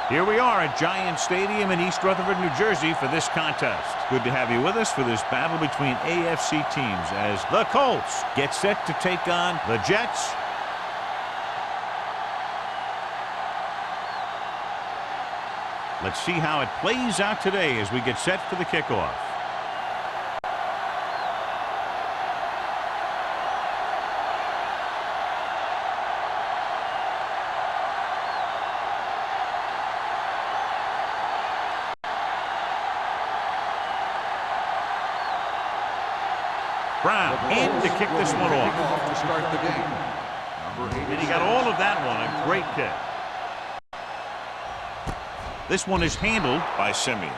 Here we are at Giant Stadium in East Rutherford, New Jersey for this contest. Good to have you with us for this battle between AFC teams as the Colts get set to take on the Jets. Let's see how it plays out today as we get set for the kickoff. Brown in to kick this one off. To start the game. And he got all of that one. A great kick. This one is handled by Simeon.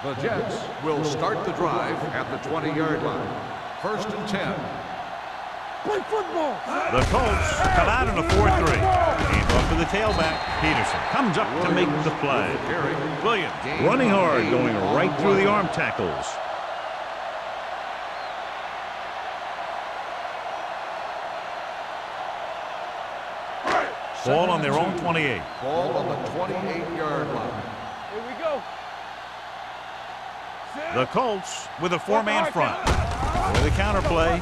The Jets will start the drive at the 20-yard line. 1st and 10. Play football. The Colts come out in a 4-3. Hand off to the tailback. Peterson comes up to make the play. Williams running hard, going right through the arm tackles. Ball on their own 28. Ball on the 28-yard line. Here we go. The Colts with a 4-man front. With a counter play.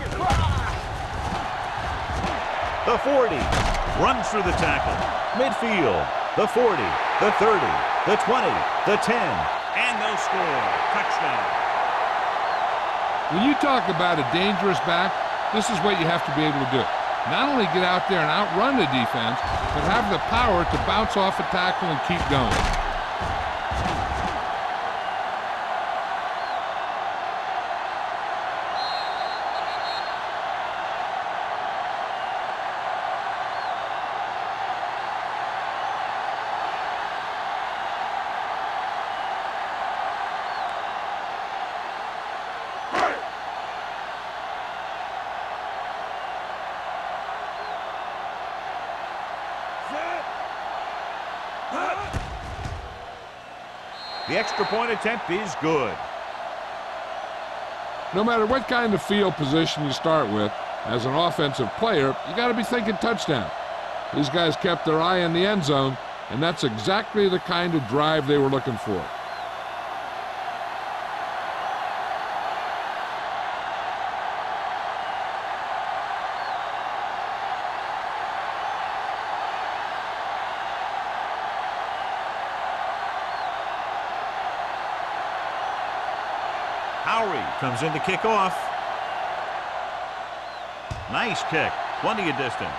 The 40 runs through the tackle. Midfield. The 40, the 30, the 20, the 10, and they'll score. Touchdown. When you talk about a dangerous back, this is what you have to be able to do. Not only get out there and outrun the defense, but have the power to bounce off a tackle and keep going. The extra point attempt is good. No matter what kind of field position you start with, as an offensive player, you got to be thinking touchdown. These guys kept their eye on the end zone, and that's exactly the kind of drive they were looking for. Comes in to kick off. Nice kick. Plenty of distance.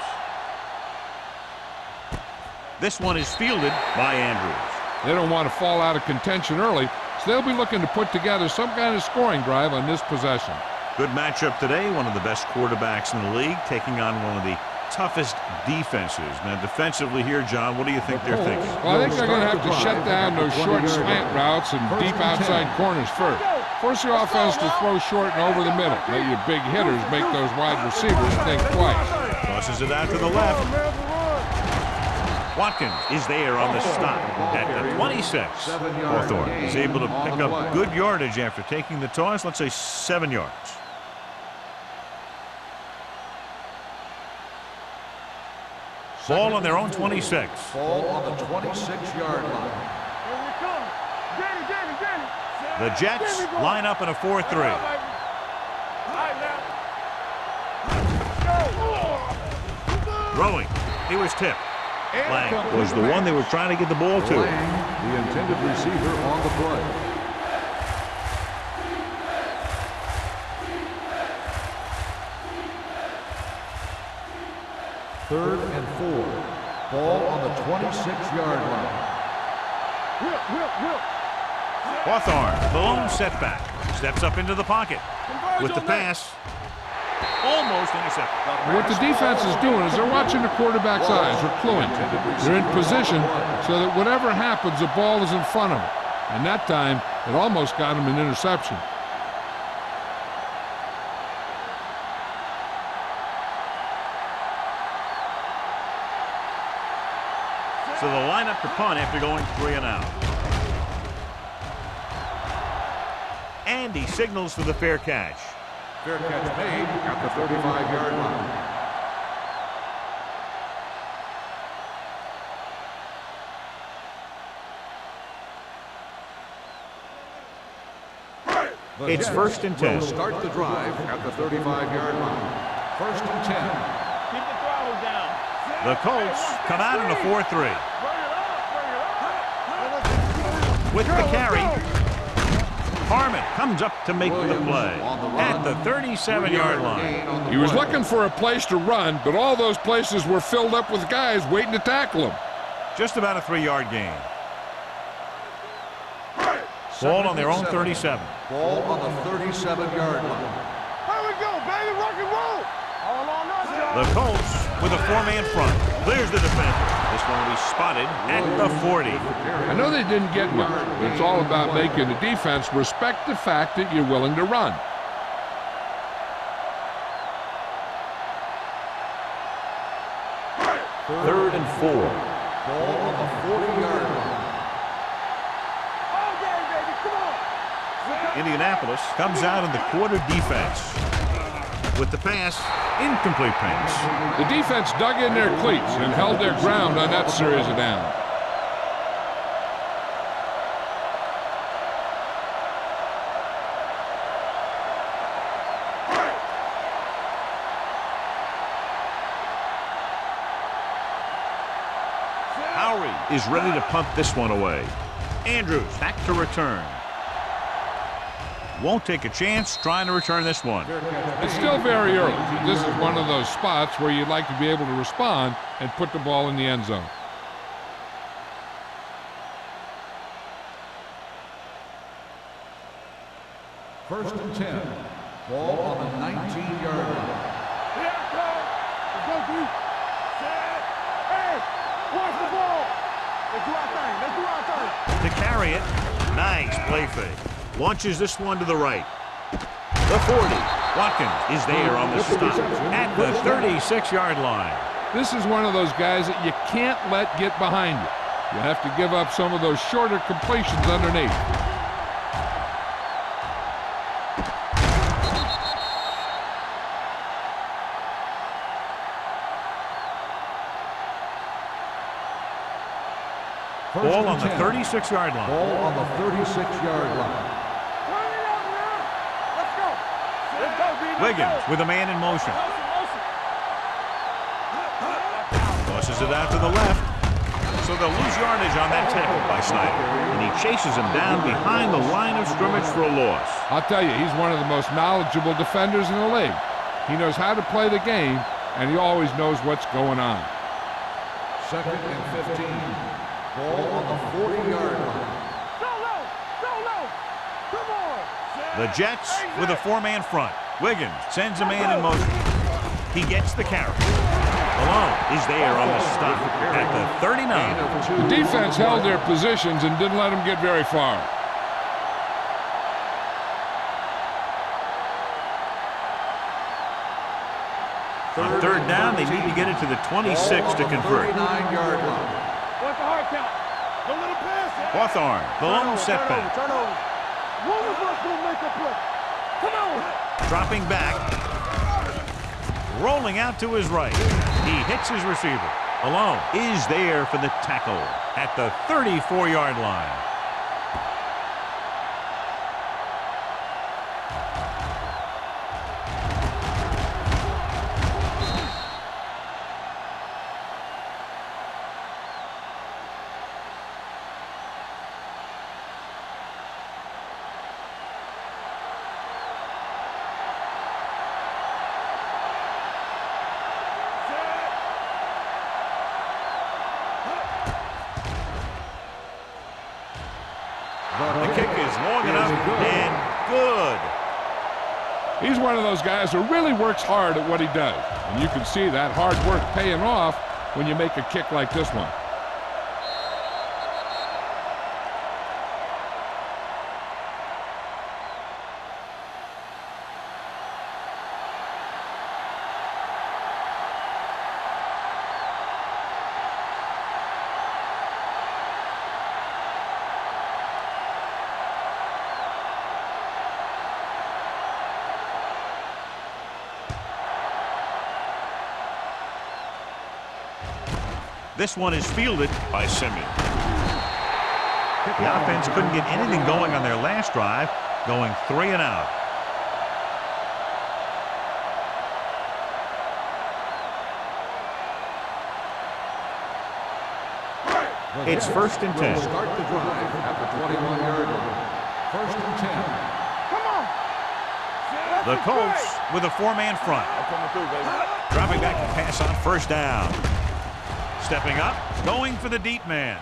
This one is fielded by Andrews. They don't want to fall out of contention early, so they'll be looking to put together some kind of scoring drive on this possession. Good matchup today. One of the best quarterbacks in the league taking on one of the toughest defenses. Now defensively here, John, what do you think they're thinking? Well, I think they're going to have to shut down those short slant routes and deep outside corners first. Force your offense to throw short and over the middle. Let your big hitters make those wide receivers think twice. Tosses it out to the left. Watkins is there on the stop at the 26. Hawthorne is able to pick up good yardage after taking the toss. Let's say 7 yards. Ball on their own 26. Ball on the 26-yard line. Here we come. Danny. The Jets line up in a 4-3. Throwing. He was tipped. Lang was the one they were trying to get the ball to. Lang, the intended receiver on the play. Third and 4. Ball on the 26-yard line. Hawthorne, the lone setback. Steps up into the pocket. With the pass. Almost intercepted. What the defense is doing is they're watching the quarterback's eyes. They're cluing. They're in position so that whatever happens, the ball is in front of them. And that time, it almost got him an interception. So they'll line up to punt after going 3 and out. And he signals for the fair catch. Fair catch made at the 35-yard line. It's first and 10. Will start the drive at the 35-yard line. First and 10. Keep the throttle down. The Colts come out in a 4-3. Bring it up. With the carry, Harmon comes up to make the play at the 37-yard line. He was looking for a place to run, but all those places were filled up with guys waiting to tackle him. Just about a 3-yard gain. Ball on their own 37. Ball on the 37-yard line. Here we go, baby. Rock and roll. All on us, y'all. The Colts with a 4-man front. Clears the defender. This one will be spotted at the 40. I know they didn't get much, but it's all about making the defense respect the fact that you're willing to run. Third and 4. Ball on the 40-yard line. Indianapolis comes out in the quarter defense. With the pass, incomplete pass. The defense dug in their cleats and held their ground on that series of downs. Howery is ready to punt this one away. Andrews back to return. Won't take a chance trying to return this one. It's still very early. This is one of those spots where you'd like to be able to respond and put the ball in the end zone. First and 10. Ball on the 19-yard line. Here it comes. Let's go, D. Set. Hey, watch the ball. Let's do our thing. Let's do our thing. To carry it, nice play fake. Launches this one to the right. The 40. Watkins is there on the stop at the 36-yard line. This is one of those guys that you can't let get behind you. You have to give up some of those shorter completions underneath. Ball on the 36-yard line. Ball on the 36-yard line. Turn it up now. Let's go. Let's go, D. Wiggins with a man in motion. Tosses it out to the left. So they'll lose yardage on that tackle by Snyder. And he chases him down behind the line of scrimmage for a loss. I'll tell you, he's one of the most knowledgeable defenders in the league. He knows how to play the game, and he always knows what's going on. Second and 15. Ball on the 40-yard line. Solo. Come on. The Jets with a 4-man front. Wiggins sends a man in motion. He gets the carry. Malone is there on the stop at the 39. The defense held their positions and didn't let them get very far. On third down, they need to get it to the 26 to convert. 39-yard line. What's the hard count? Don't let him pass it. Hawthorne, the lone setback. Turn over. One of us will make a play. Come on. Dropping back. Rolling out to his right. He hits his receiver. Malone is there for the tackle at the 34-yard line. The kick is long enough and good. He's one of those guys who really works hard at what he does. And you can see that hard work paying off when you make a kick like this one. This one is fielded by Simeon. The offense couldn't get anything going on their last drive, going 3 and out. It's 1st and 10. Start the drive at the 21-yard line. 1st and 10. Come on. The Colts with a 4-man front. Dropping back to pass on 1st down. Stepping up, going for the deep man.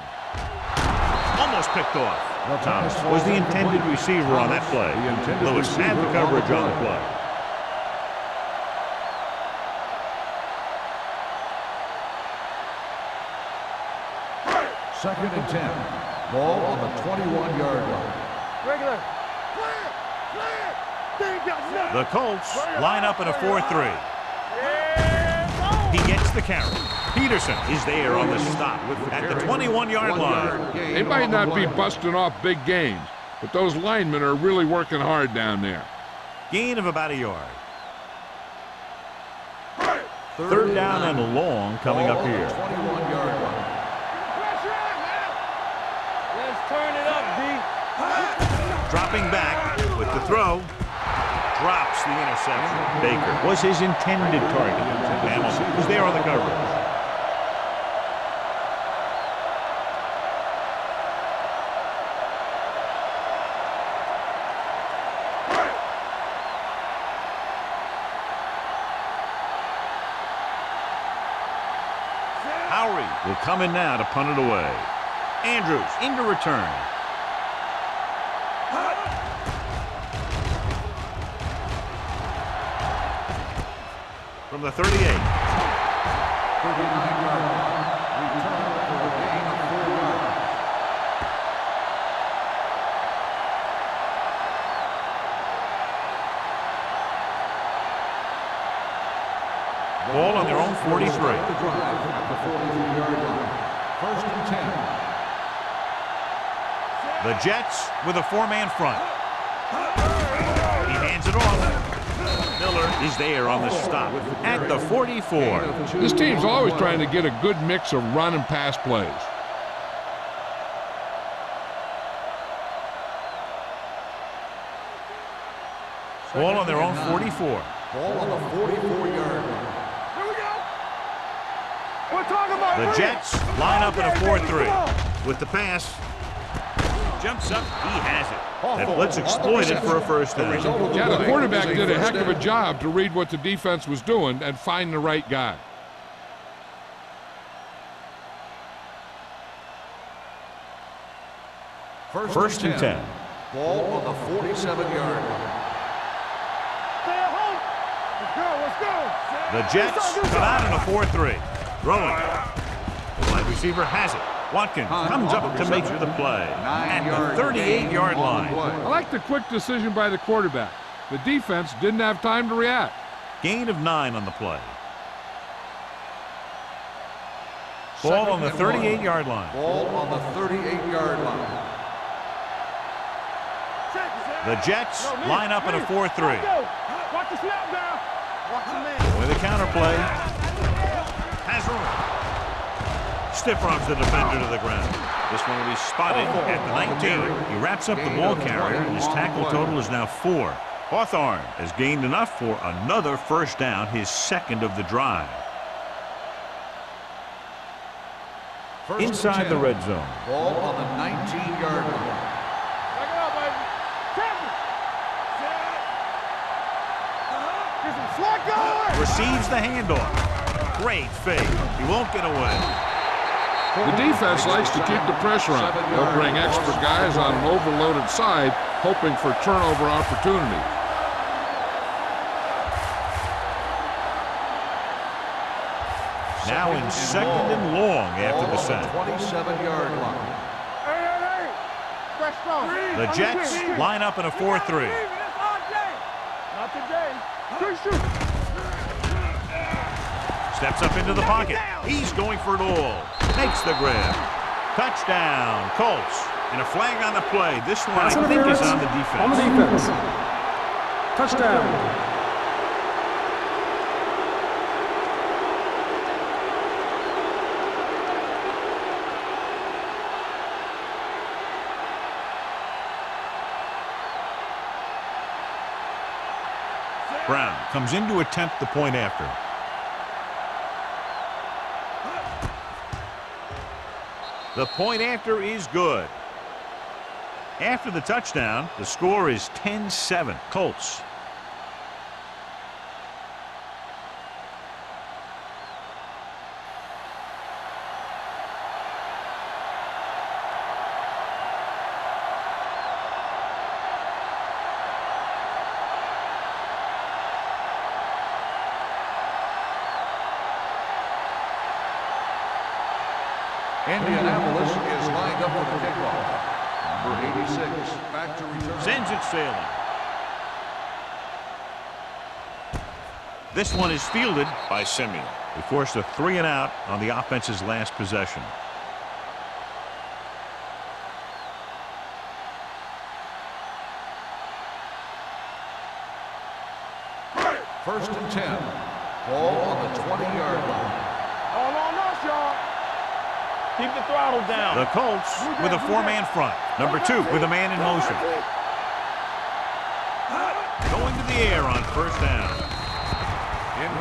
Almost picked off. Thomas was the intended receiver on that play. Lewis had the coverage on the play. Second and 10. Ball on the 21-yard line. Regular. The Colts line up in a 4-3. He gets the carry. Peterson is there on the stop at the 21-yard line. They might not be busting off big games, but those linemen are really working hard down there. Gain of about a yard. 3rd down and long coming up here. 21-yard line. Let's turn it up, D. Dropping back with the throw. Drops the interception. Baker was his intended target. Hamilton was there on the coverage. Howery will come in now to punt it away. Andrews into return. From the 38. 39-yard line. Return for a gain of 4 yards. Ball on their own 43. The drive at the 43-yard line. 1st and 10. The Jets with a 4-man front. He hands it off. Miller is there on the stop at the 44. This team's always trying to get a good mix of run and pass plays. Ball on their own 44. Ball on the 44-yard line. Here we go. We're talking about The Jets line up in a 4-3. With the pass. Jumps up. He has it. That blitz exploited for a 1st down. Yeah, the quarterback did a heck of a job to read what the defense was doing and find the right guy. First and 10. Ball on the 47-yard line. Stay at home. Let's go. The Jets come out in a 4-3. Throwing. The wide receiver has it. Watkins comes up to make the play at the 38-yard line. I like the quick decision by the quarterback. The defense didn't have time to react. Gain of 9 on the play. Ball on the 38-yard line. Ball on the 38-yard line. The Jets line up in a 4-3. Watch the snap now. Watch the man. With a counter play. Has room. Stiff arms the defender to the ground. This one will be spotted at the 19. He wraps up the ball carrier, and his tackle total is now 4. Hawthorne has gained enough for another 1st down, his 2nd of the drive. Inside the red zone. Ball on the 19-yard line. Back it up, baby. Get some slack going. Receives the handoff. Great fake. He won't get away. The defense likes to keep the pressure on. They'll bring extra guys on an overloaded side, hoping for turnover opportunity. Now in 2nd and long after the sack. 27-yard line. Hey. Fresh strong. The Jets line up in a 4-3. Not today. Good shoot. Steps up into the pocket. He's going for it all. Makes the grab. Touchdown, Colts. And a flag on the play. This one, I think, is on the defense. On the defense. Touchdown. Brown comes in to attempt the point after. The point after is good. After the touchdown, the score is 10-7 Colts. Indianapolis is lined up for the kickoff. Number 86, back to return. Sends it sailing. This one is fielded by Simeon. He forced a 3-and-out on the offense's last possession. First and 10. Ball on the 20-yard line. All on us, y'all. Keep the throttle down. The Colts with a 4-man front. Number 2 with a man in motion. Going to the air on first down.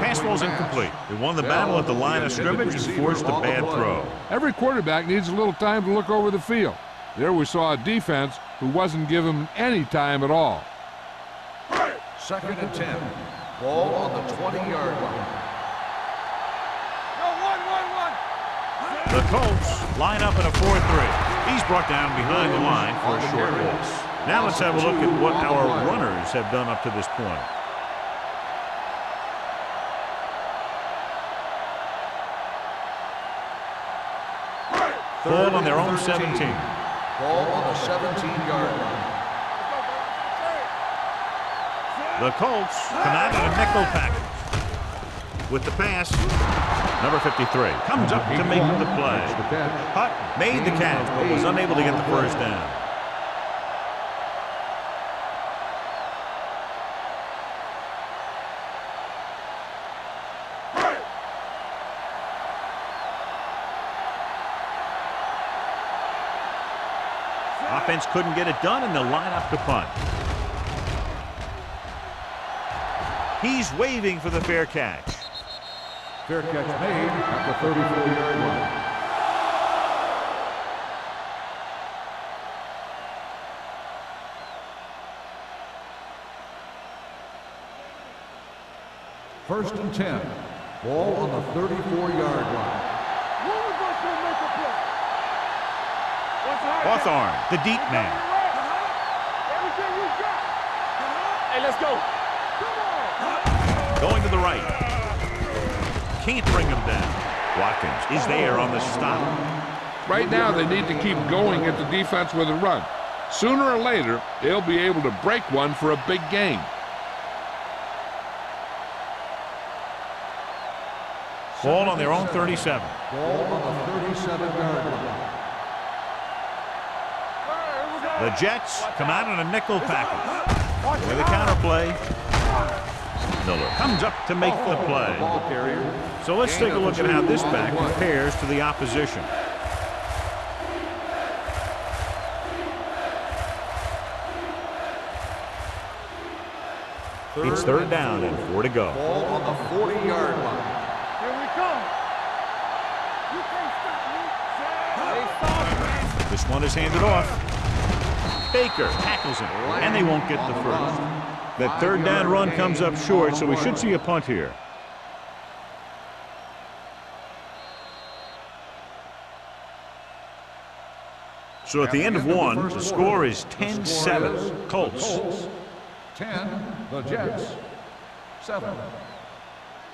Pass ball's incomplete. They won the battle at the line of scrimmage and forced a bad throw. Every quarterback needs a little time to look over the field. There we saw a defense who wasn't given any time at all. Second and 10. Ball on the 20-yard line. The Colts line up in a 4-3. He's brought down behind the line for a short loss. Now let's have a look at what our runners have done up to this point. Ball on their own 17. Ball on the 17-yard line. The Colts come out in a nickel package. With the pass, number 53 comes up to make the play. Hutt made the catch, but was unable to get the first down. Offense couldn't get it done, and they'll line up to punt. He's waving for the fair catch. Fair catch made at the 34-yard line. First and 10. Ball on the 34-yard line. Hawthorne, the deep man. Everything you got. Hey, let's go. Going to the right. Can't bring him down. Watkins is there on the stop. Right now, they need to keep going at the defense with a run. Sooner or later, they'll be able to break one for a big game. Ball on their own 37. Ball on the 37-yard line. The Jets come out in a nickel package. With a counterplay. Miller comes up to make the play. So let's take a look at how this back compares to the opposition. It's third down and 4 to go. Ball on the 40-yard line. Here we come. You can't stop me. This one is handed off. Baker tackles him, and they won't get the first. That third down run comes up short, so we should see a punt here. So at the end of one, the score is 10-7 Colts. 10, the Jets. 7.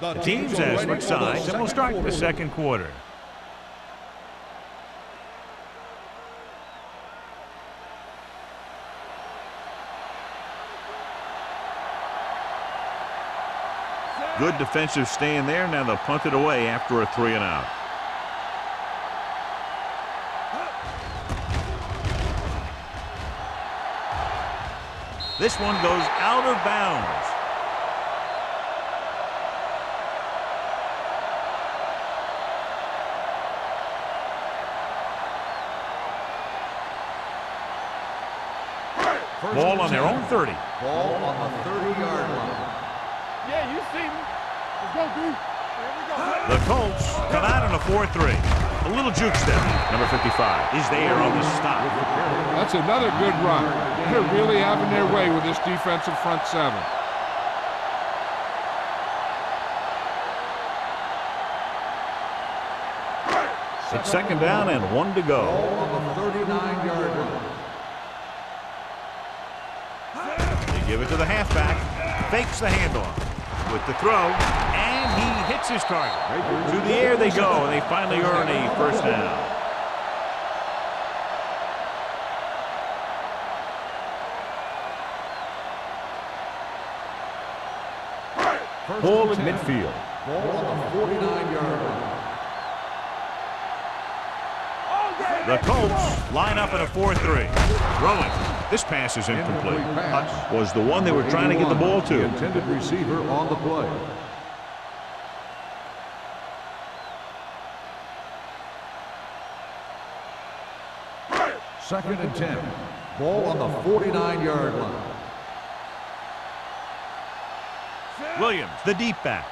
The teams have switched sides, and we'll start the second quarter. Good defensive stand there. Now they'll punt it away after a 3-and-out. This one goes out of bounds. Ball on their own 30. Ball on the 30-yard line. Yeah, you see me. Let's go, D. Here we go. The Colts come out in a 4-3. A little juke step. Number 55 is there on the stop. That's another good run. They're really having their way with this defensive front seven. It's second down and 1 to go. On the 39-yard line. They give it to the halfback. Fakes the handoff with the throw, and he hits his target. Through the air they go, and they finally earn a first down. Ball at midfield. Ball on the 49-yard line. The Colts line up in a 4-3. Throwing. This pass is incomplete. Hutch was the one they were trying to get the ball to. The intended receiver on the play. Second and 10. Ball on the 49-yard line. Williams, the deep back.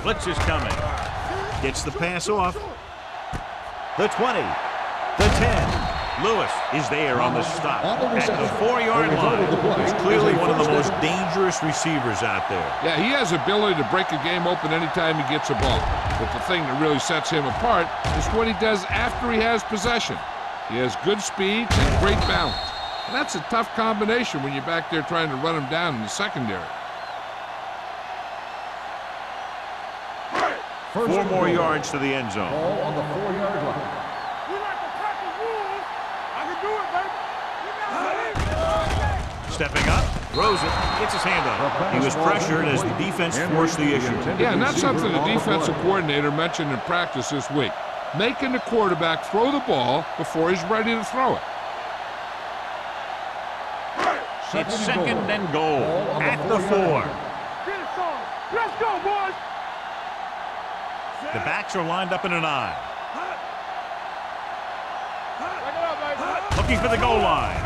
Blitz is coming. Gets the pass off. The 20. The 10. Lewis is there on the stop. At the 4-yard line. He's clearly one of the most dangerous receivers out there. Yeah, he has the ability to break a game open anytime he gets a ball. But the thing that really sets him apart is what he does after he has possession. He has good speed and great balance. And that's a tough combination when you're back there trying to run him down in the secondary. 4 more yards to the end zone. Ball on the 4-yard line. We like to crack the rules. I can do it, baby. Stepping up, throws it, gets his hand on it. He was pressured as the defense forced the issue. Yeah, and that's something the defensive coordinator mentioned in practice this week. Making the quarterback throw the ball before he's ready to throw it. It's second and goal at the 4. Get it started. Let's go, boys. The backs are lined up in an I. Looking for the goal line.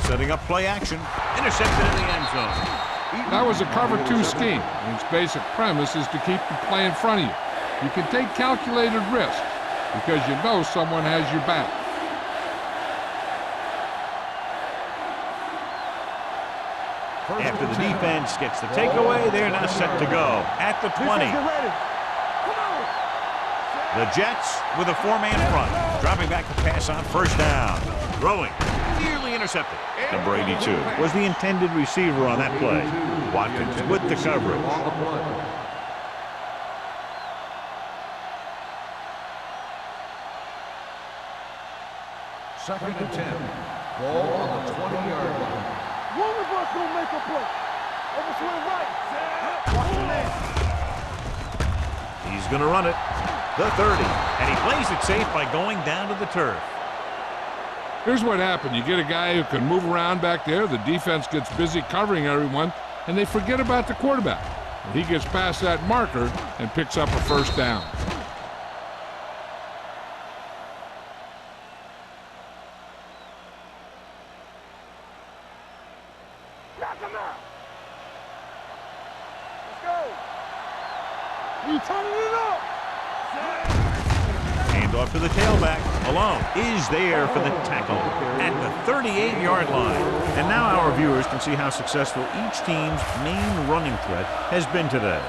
Setting up play action. Intercepted in the end zone. That was a cover 2 scheme. And its basic premise is to keep the play in front of you. You can take calculated risks because you know someone has your back. After the defense gets the takeaway, they're now set to go at the 20. The Jets with a 4-man front. Dropping back to pass on first down. Throwing. Nearly intercepted. Number 82 was the intended receiver on that play. Watkins with the coverage. Second and 10. Ball on the 20-yard line. One of us gonna make a play. Over swing right. Watch your man. He's going to run it. The 30. And he plays it safe by going down to the turf. Here's what happened. You get a guy who can move around back there. The defense gets busy covering everyone, and they forget about the quarterback. He gets past that marker and picks up a first down. Knock him out. Let's go. We turning it up. Handoff to the tailback. Alone is there for the tackle at the 38-yard line. And now our viewers can see how successful each team's main running threat has been today.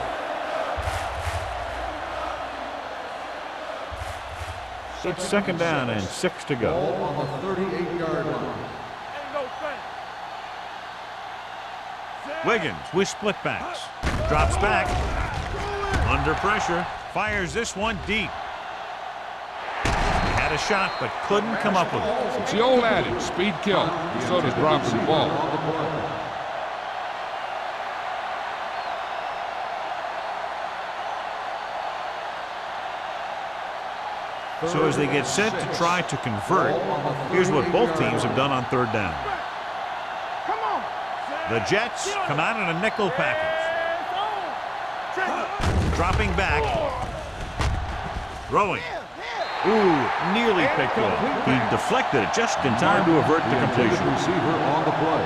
It's second down and 6 to go. Ball on the 38-yard line. Ain't no thing. Wiggins with split backs. Drops back. Under pressure. Fires this one deep. Had a shot, but couldn't come up with it. It's the old adage, speed kills. So does drops the ball. So as they get set to try to convert, here's what both teams have done on third down. Come on. The Jets come out in a nickel package. Dropping back. Throwing. Ooh, nearly picked off. He deflected it just in time to avert the completion. Receiver on the play.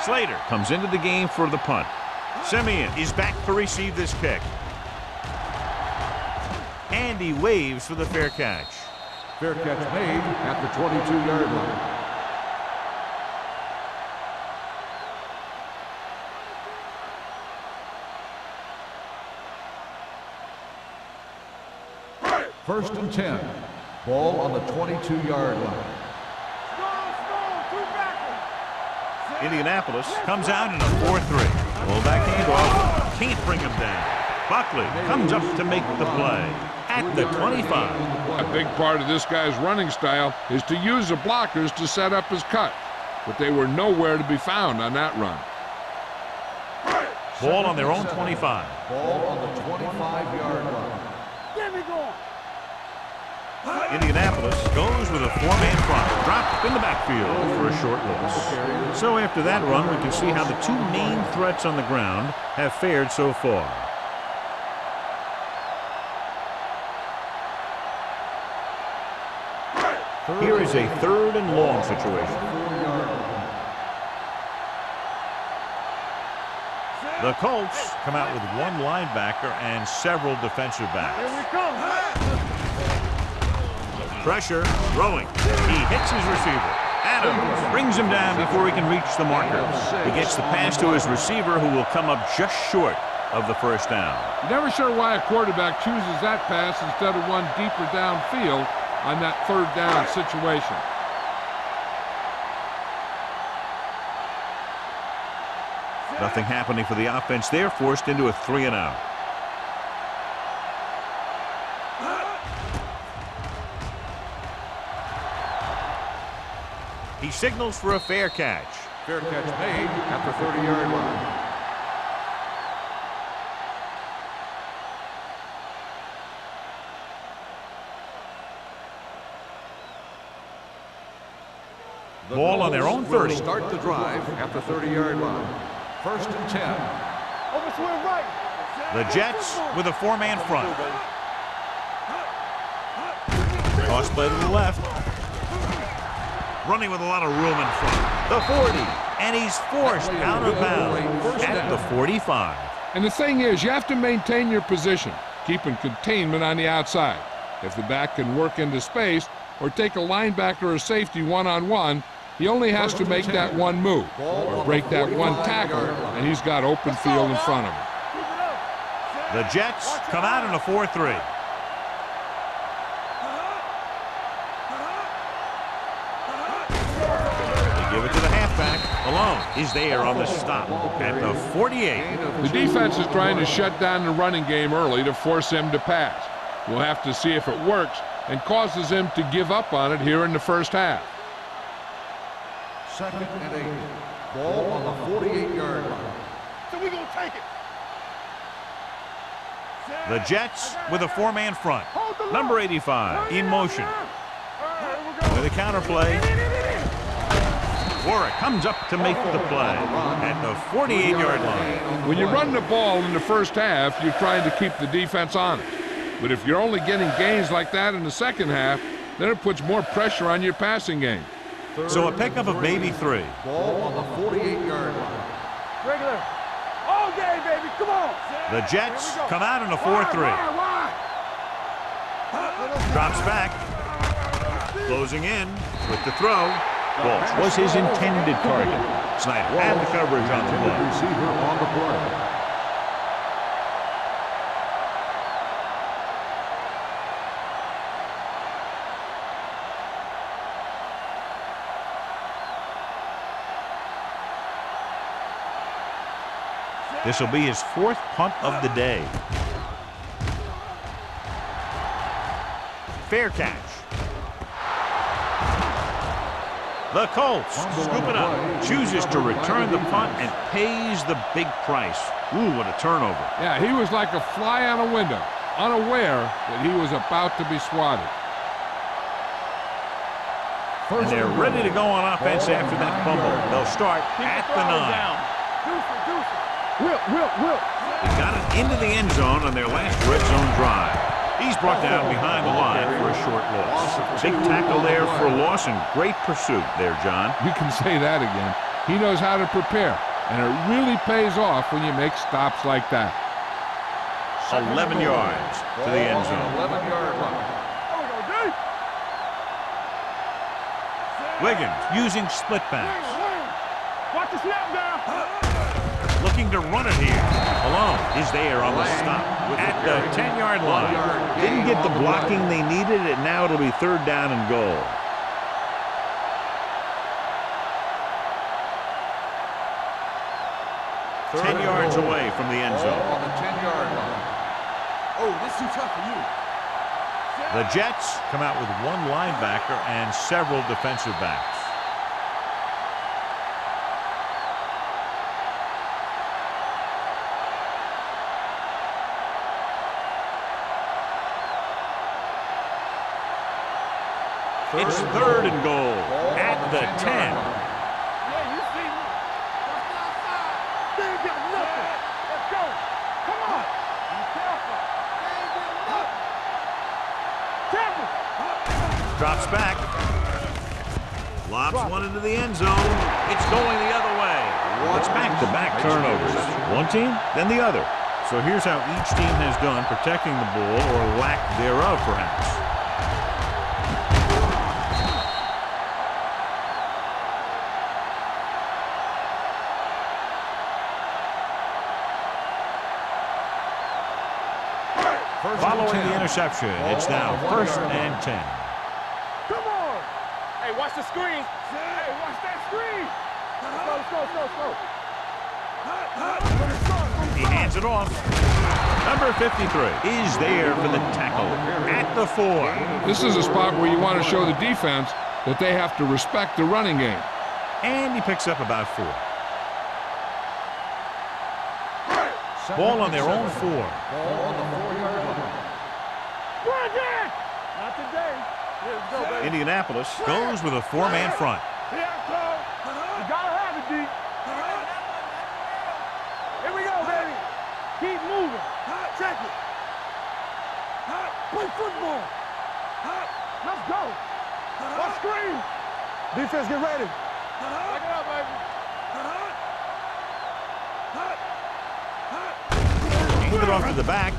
Slater comes into the game for the punt. Simeon is back to receive this kick. And he waves for the fair catch. Fair catch made at the 22-yard line. First and 10. Ball on the 22-yard line. Indianapolis comes out in a 4-3. Fullback handoff. Can't bring him down. Buckley comes up to make the play at the 25. A big part of this guy's running style is to use the blockers to set up his cut, but they were nowhere to be found on that run. Ball on their own 25. Ball on the 25-yard line. Get me going. Indianapolis goes with a four-man front, dropped in the backfield for a short loss. So after that run, we can see how the two main threats on the ground have fared so far. Here is a 3rd and long situation. The Colts come out with one linebacker and several defensive backs. Here we come. Pressure, throwing. He hits his receiver. Adams brings him down before he can reach the marker. He gets the pass to his receiver, who will come up just short of the first down. Never sure why a quarterback chooses that pass instead of one deeper downfield on that 3rd down situation. Nothing happening for the offense. They're forced into a 3-and-out. He signals for a fair catch. Fair catch made at the 30-yard line. Ball on their own 30. Start the drive at the 30-yard line. First and 10. Over to his right. The Jets with a four-man front. Toss play to the left. Running with a lot of room in front. The 40. And he's forced out of bounds at the 45. And the thing is, you have to maintain your position, keeping containment on the outside. If the back can work into space or take a linebacker or safety one-on-one, he only has to make that one move or break that one tackle, and he's got open field in front of him. The Jets come out in a 4-3. They give it to the halfback. Malone is there on the stop at the 48. The defense is trying to shut down the running game early to force him to pass. We'll have to see if it works and causes him to give up on it here in the first half. 2nd and 8. Ball on the 48-yard line. So we're going to take it. The Jets with a four-man front. Number 85 in motion. With a counterplay. Warwick comes up to make the play at the 48-yard line. When you run the ball in the first half, you're trying to keep the defense honest. But if you're only getting gains like that in the second half, then it puts more pressure on your passing game. So a pickup of maybe 3. Ball on the 48-yard line. Regular. All game, baby. Come on. The Jets come out in a 4-3. Drops back. Closing in with the throw. Walsh was his intended target. Snyder had the coverage on the play. Receiver on the play. This will be his 4th punt of the day. Fair catch. The Colts scoop it up. Chooses to return the punt and pays the big price. Ooh, what a turnover. Yeah, he was like a fly on a window, unaware that he was about to be swatted. And they're ready to go on offense after that fumble. They'll start at the 9. Will. He got it into the end zone on their last red zone drive. He's brought down behind the line for a short loss. Big tackle there for a loss and great pursuit there, John. You can say that again. He knows how to prepare, and it really pays off when you make stops like that. 11 yards to the end zone. 11-yard line. Wiggins using split backs. Watch the snap down. Looking to run it here. Malone is there on the stop at the 10-yard line. Didn't get the blocking they needed, and now it'll be 3rd down and goal. Ten yards away from the end zone. On the 10-yard line. Oh, this is too tough for you. The Jets come out with one linebacker and several defensive backs. It's 3rd and goal at the 10. Yeah, you see me. Watch the outside. They ain't got nothing. Let's go. Come on. Be careful. They ain't got nothing. Careful. Drops back. Lobs one into the end zone. It's going the other way. It's back-to-back turnovers. One team, then the other. So here's how each team has done protecting the ball, or lack thereof, perhaps. Following the interception, it's now 1st and 10. Come on. Hey, watch the screen. Hey, watch that screen. Let's go. He hands it off. Number 53 is there for the tackle at the 4. This is a spot where you want to show the defense that they have to respect the running game. And he picks up about 4. Ball on their own 4. Ball on the 4-yard line. Not today. Let's go, baby. Indianapolis goes with a 4-man front. Here it comes. You gotta have it, D. Here we go, baby. Keep moving. Check it. Play football. Let's go. Let's screen. Defense, get ready. Back it up, baby. Move it off to the back.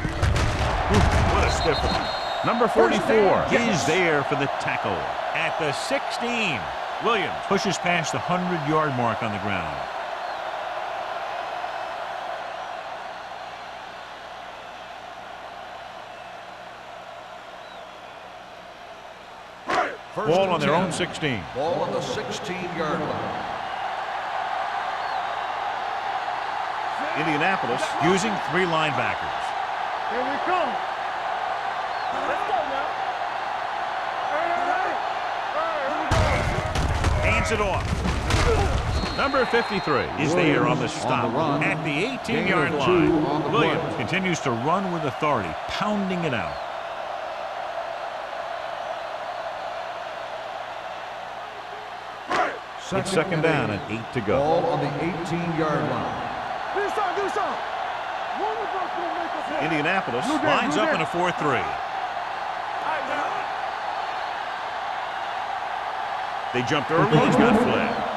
What a stiff one. Number 44 is there for the tackle at the 16. Williams pushes past the 100-yard mark on the ground. Ball on their own 16. Ball on the 16-yard line. Indianapolis using 3 linebackers. Here we come. Let's go now. Hey, Hands it off. Number 53 is there on the stop at the 18-yard line. Williams continues to run with authority, pounding it out. It's 2nd down and 8 to go. Ball on the 18-yard line. do something. One of us will make a play. Indianapolis lines up in a 4-3. They jumped early. He's got flagged.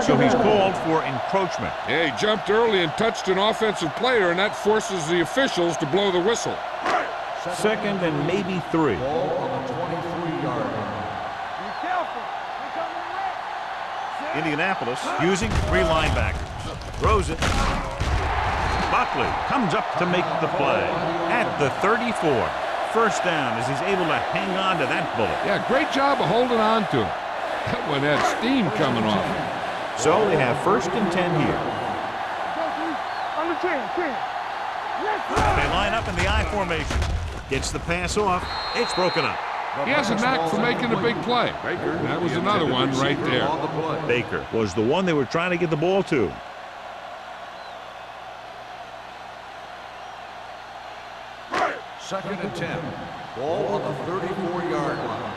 So he's called for encroachment. Yeah, he jumped early and touched an offensive player, and that forces the officials to blow the whistle. 2nd and maybe 3. Ball on the 23-yard line. Be careful. They coming around. Indianapolis using 3 linebackers. Throws it. Buckley comes up to make the play at the 34. 1st down as he's able to hang on to that bullet. Yeah, great job of holding on to him. That one had steam coming off. So they have 1st and 10 here. On the 10. Let's go. They line up in the I formation. Gets the pass off. It's broken up. He has a knack for making a big play. That was another one right there. Baker was the one they were trying to get the ball to. Second and 10. Ball on the 34-yard line.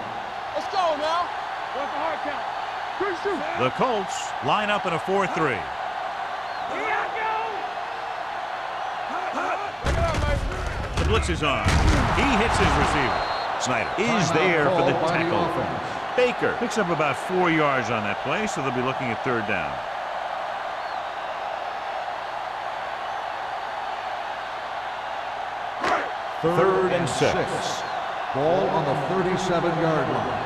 Let's go now. What's the hard count? Good shoot. The Colts line up in a 4-3. Here I go. Pick it up, baby. The blitz is on. He hits his receiver. Snyder is there for the tackle Baker picks up about 4 yards on that play, so they'll be looking at third down. Third and 6. Ball on the 37-yard line.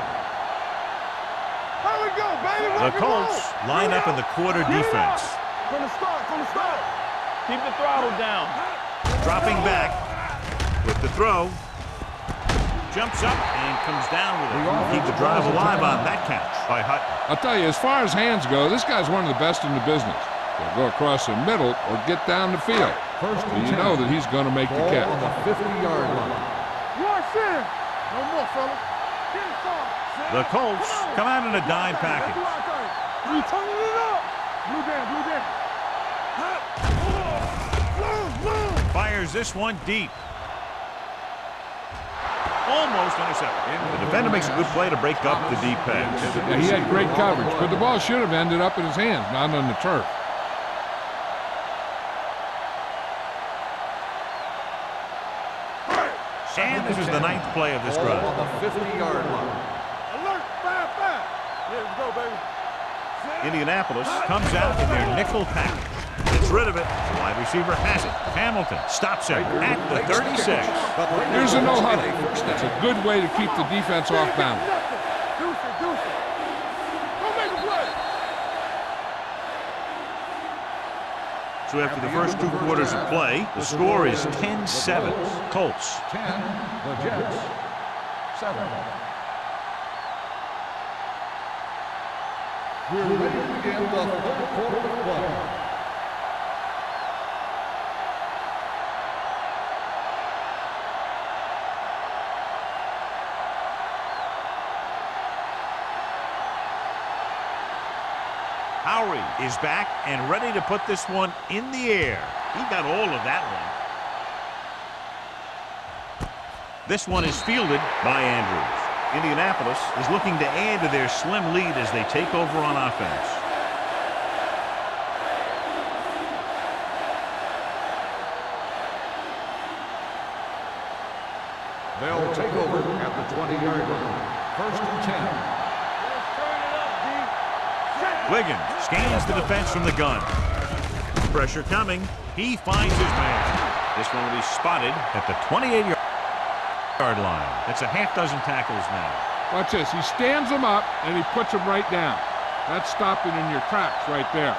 Here we go, baby. The Colts line up in the quarter defense. From the start, from the start. Keep the throttle down. Dropping back with the throw. Jumps up and comes down with it. Keep the drive alive on that catch by Hutton. I'll tell you, as far as hands go, this guy's one of the best in the business. He'll go across the middle or get down the field. First So and you 10. know that he's going to make the Ball catch. on the 50-yard line. You are serious. No more, fella. Get it started. The Colts come out in a dime package. You turning it up. Blue down, blue down. Fires this one deep. Almost intercepted. The defender makes a good play to break up the deep pass. Yeah, he had great coverage, but the ball should have ended up in his hands, not on the turf. And this is the 9th play of this Ball drive. on the 50-yard line. Alert, 5-5. Yeah, let's go, baby. Indianapolis comes out in their nickel package. Gets rid of it. The wide receiver has it. Hamilton stops him at the 36. Here's a no huddle. It's a good way to keep the defense off balance. Deuce it, deuce it. Go make a play. So after the first 2 quarters of play, the score is 10-7. Colts. 10, the Jets. 7. We're ready to begin the third quarter of play. Howery is back and ready to put this one in the air. He got all of that one. This one is fielded by Andrews. Indianapolis is looking to add to their slim lead as they take over on offense. They'll take over at the 20-yard line. First and 10. Wiggins scans the defense from the gun. Pressure coming. He finds his man. This one will be spotted at the 28-yard line. That's a half dozen tackles now. Watch this. He stands him up, and he puts him right down. That's stopping in your tracks right there.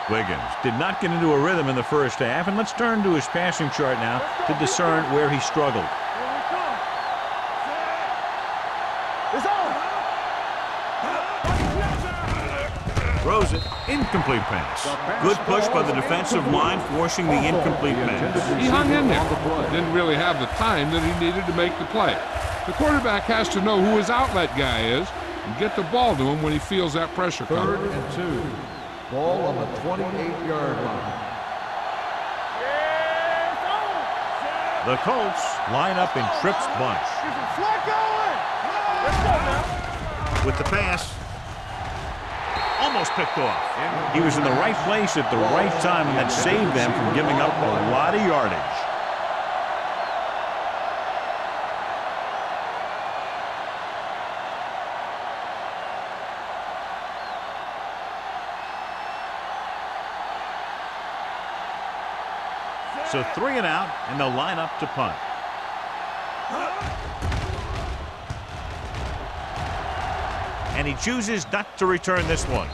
Wiggins did not get into a rhythm in the first half, and let's turn to his passing chart now to discern where he struggled. It's on. Throws it. Incomplete pass. Good push by the defensive line, forcing the incomplete pass. He hung in there. Didn't really have the time that he needed to make the play. The quarterback has to know who his outlet guy is and get the ball to him when he feels that pressure coming. Third and 2. Ball on the 28-yard line. The Colts line up in trips bunch. With the pass, almost picked off. He was in the right place at the right time, and that saved them from giving up a lot of yardage. So 3 and out, and they'll line up to punt. And he chooses not to return this one.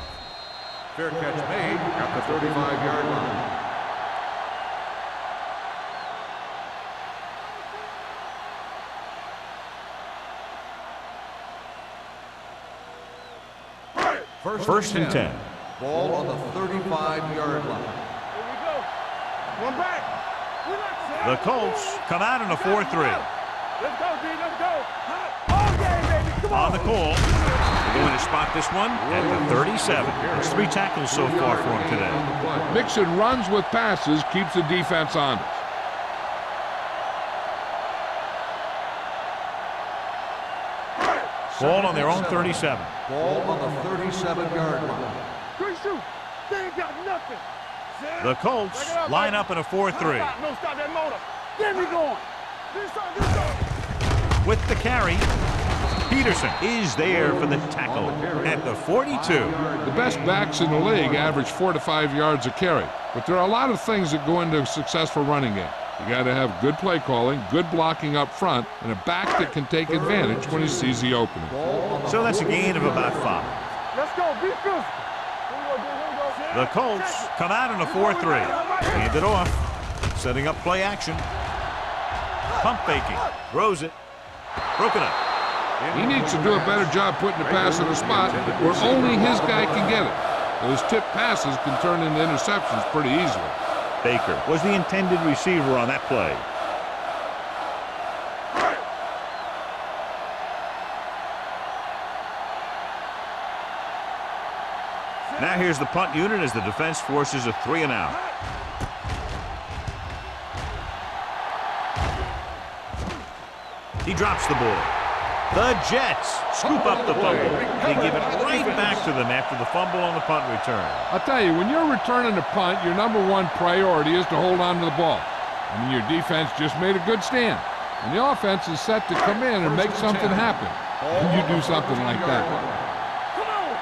Fair catch made at the 35-yard line. First and 10. Ball on the 35-yard line. Here we go. One back. The Colts come out in a 4-3. Let's go, D. Let's go. All game, baby. Come on. On the call. They're going to spot this one at the 37. It's 3 tackles so far for him today. Mixing runs with passes keeps the defense honest. Ball on their own 37. Ball on the 37-yard line. Good shoot. They ain't got nothing. The Colts line up in a 4-3. No, stop that motor. Get me going. This side. With the carry, Peterson is there for the tackle at the 42. The best backs in the league average 4 to 5 yards a carry, but there are a lot of things that go into a successful running game. You got to have good play calling, good blocking up front, and a back that can take advantage when he sees the opening. So that's a gain of about 5. Let's go. Be physical. The Colts come out in a 4-3. Hand it off. Setting up play action. Pump faking. Throws it. Broken up. He needs to do a better job putting the pass in a spot where only his guy can get it. Those tip passes can turn into interceptions pretty easily. Baker was the intended receiver on that play. Now here's the punt unit as the defense forces a 3-and-out. He drops the ball. The Jets scoop up the fumble. They give it right back to them after the fumble on the punt return. I'll tell you, when you're returning a punt, your #1 priority is to hold on to the ball. I mean, your defense just made a good stand. And the offense is set to come in and make something happen. And you do something like that. Come on.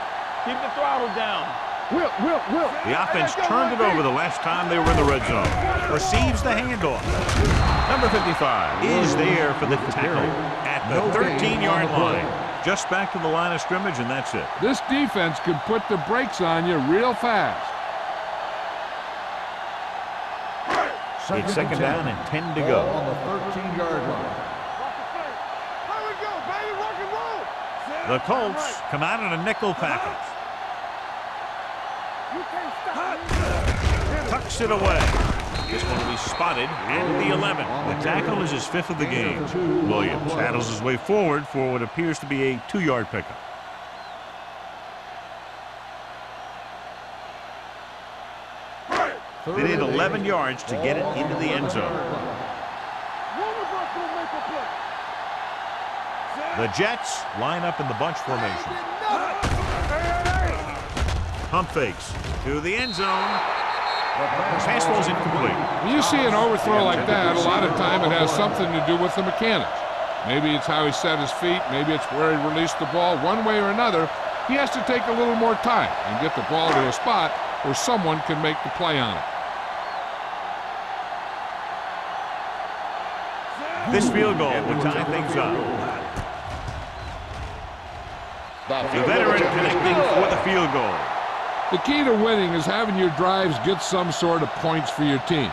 Keep the throttle down. Will. The offense turned it over the last time they were in the red zone. Receives the handoff. Number 55 is there for the tackle at the 13-yard line. Just back to the line of scrimmage, and that's it. This defense could put the brakes on you real fast. It's second down and 10 to go. On the 13-yard line. Here we go, baby. Rock and roll. The Colts come out in a nickel package. You can't stop. Tucks it away. This one will be spotted at the 11. The tackle is his 5th of the game. Williams paddles his way forward for what appears to be a 2-yard pickup. They need 11 yards to get it into the end zone. The Jets line up in the bunch formation. Pump fakes to the end zone. Pass ball's incomplete. When you see an overthrow like that, a lot of time it has something to do with the mechanics. Maybe it's how he set his feet. Maybe it's where he released the ball. One way or another, he has to take a little more time and get the ball to a spot where someone can make the play on it. This field goal would tie things up. The veteran connecting for the field goal. The key to winning is having your drives get some sort of points for your team.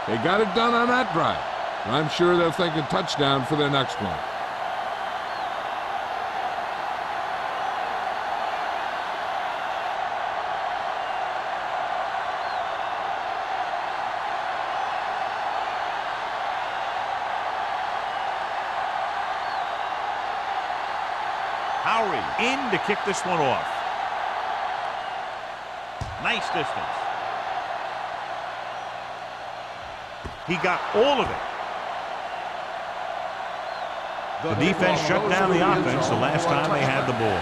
They got it done on that drive. And I'm sure they're thinking touchdown for their next one. Howery in to kick this one off. Nice distance. He got all of it. The defense shut down the offense the last time they had the ball.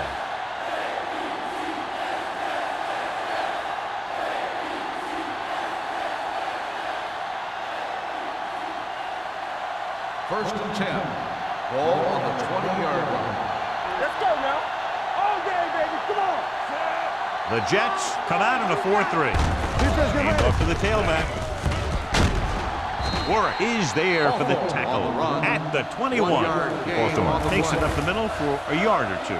First and 10. Ball on the 20-yard line. Let's go now. All day, baby. Come on. The Jets come out in a 4-3. Hand off to the tailback. Warwick is there for the tackle at the 21. Hawthorne takes it up the middle for a yard or two.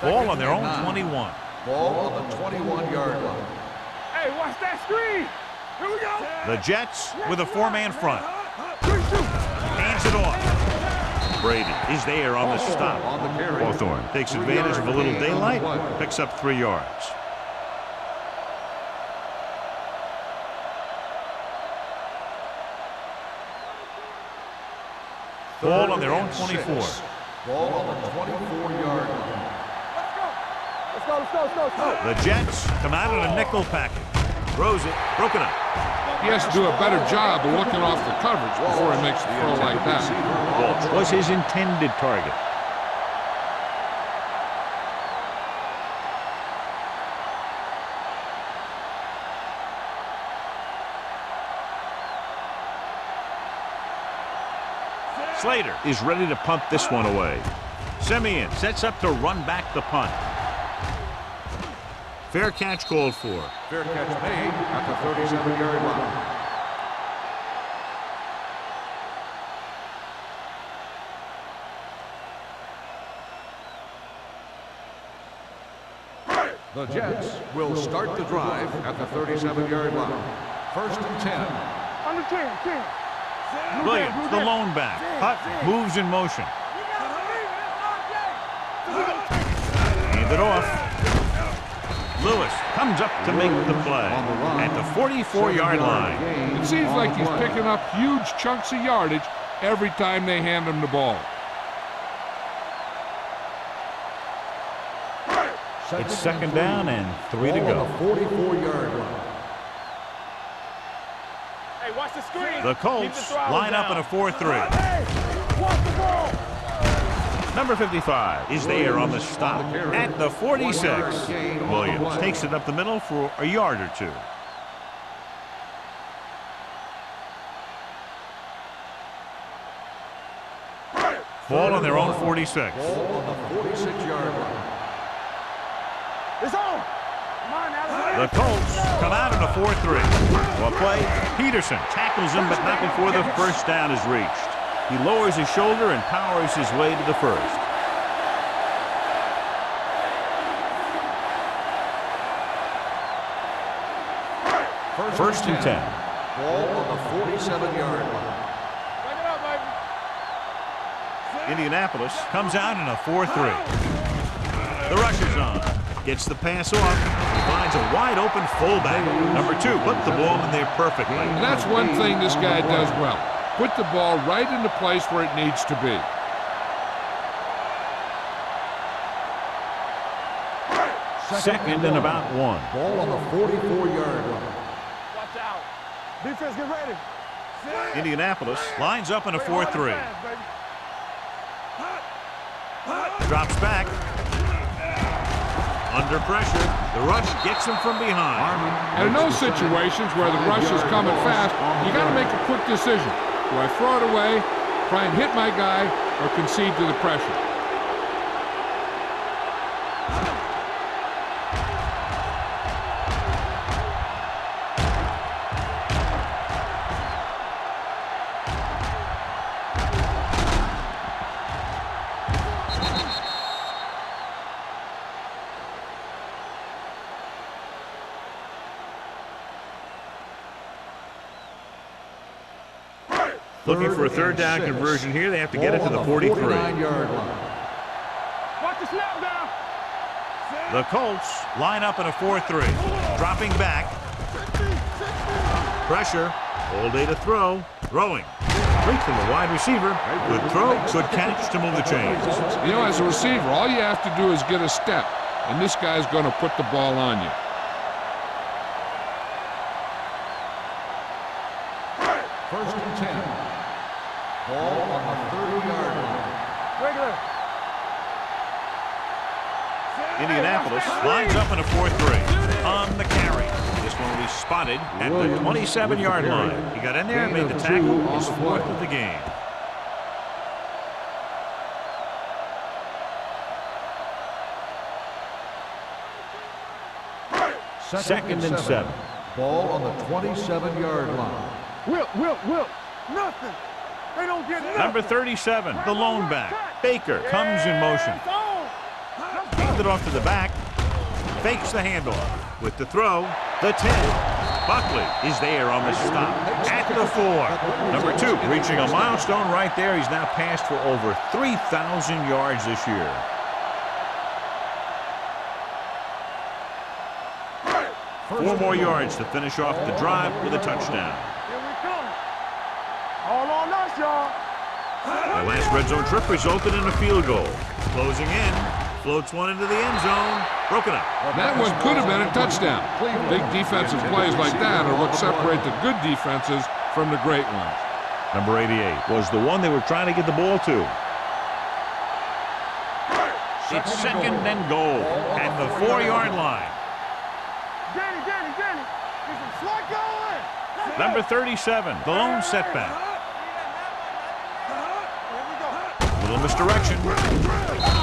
Ball on their own 21. Ball on the 21-yard line. Hey, watch that screen. Here we go. The Jets with a 4-man front. Hands it off. Brady is there on the stop. Hawthorne takes advantage of a little daylight, picks up 3 yards. Ball on their own 24. Ball on the 24-yard line. Let's go. The Jets come out in a nickel package. Throws it, broken up. He has to do a better job of looking off the coverage before he makes a throw like that. Walsh was his intended target. Slater is ready to punt this one away. Simeon sets up to run back the punt. Fair catch called for. Fair catch made at the 37-yard line. The Jets will start the drive at the 37-yard line. 1st and 10. Under 10, 10. Williams, the lone back. Hutton moves in motion. Hand it off. Lewis comes up to make the play at the 44-yard line. It seems like he's picking up huge chunks of yardage every time they hand him the ball. It's 2nd down and 3 to go. 44-yard line. Hey, watch the screen. The Colts line up in a 4-3. Hey, watch the ball. Number 55 is there on the stop at the 46. Williams takes it up the middle for a yard or two. Ball on their own 46. Ball on the 46-yard line. It's on. Come on now. The Colts come out in a 4-3. Well play, Peterson tackles him, but not before the first down is reached. He lowers his shoulder and powers his way to the first. First and 10. Ball on the 47-yard line. Back it up, baby. Indianapolis comes out in a 4-3. The rush is on. Gets the pass off. He finds a wide open fullback. Number 2 put the ball in there perfectly. And that's one thing this guy does well. Put the ball right in the place where it needs to be. Second and about 1. Ball on the 44-yard line. Watch out. Defense, get ready. Indianapolis lines up in a 4-3. Drops back. Under pressure. The rush gets him from behind. And in those situations where the rush is coming fast, you got to make a quick decision. Do I throw it away, try and hit my guy, or concede to the pressure? Looking for a 3rd down conversion here. They have to get it to the 43. 49-yard line. Watch the snap down. The Colts line up in a 4-3. Dropping back. Pressure. All day to throw. Throwing. Straight to the wide receiver. Good throw. Good catch to move the chains. You know, as a receiver, all you have to do is get a step, and this guy's going to put the ball on you. First and 10. Ball on the 30-yard line. Regular. Indianapolis lines up in a 4-3. On the carry. This one will be spotted at the 27-yard line. He got in there and made the tackle. His 4th of the game. Second and 7. Ball on the 27-yard line. Whip. Nothing. They don't get nothing. Number 37, the lone back. Baker comes in motion. It's on. Hands it off to the back. Fakes the handoff. With the throw, the 10. Buckley is there on the stop at the 4. Number 2 reaching a milestone right there. He's now passed for over 3,000 yards this year. Four more yards to finish off the drive with a touchdown. Here we come. All on us, y'all. The last red zone trip resulted in a field goal. Closing in, Floats one into the end zone. Broken up. That one could have been a touchdown. Big defensive plays like that are what separate the good defenses from the great ones. Number 88 was the one they were trying to get the ball to. It's second and goal at the 4-yard line. Danny. Get some slack going. Number 37, the lone setback. Little misdirection.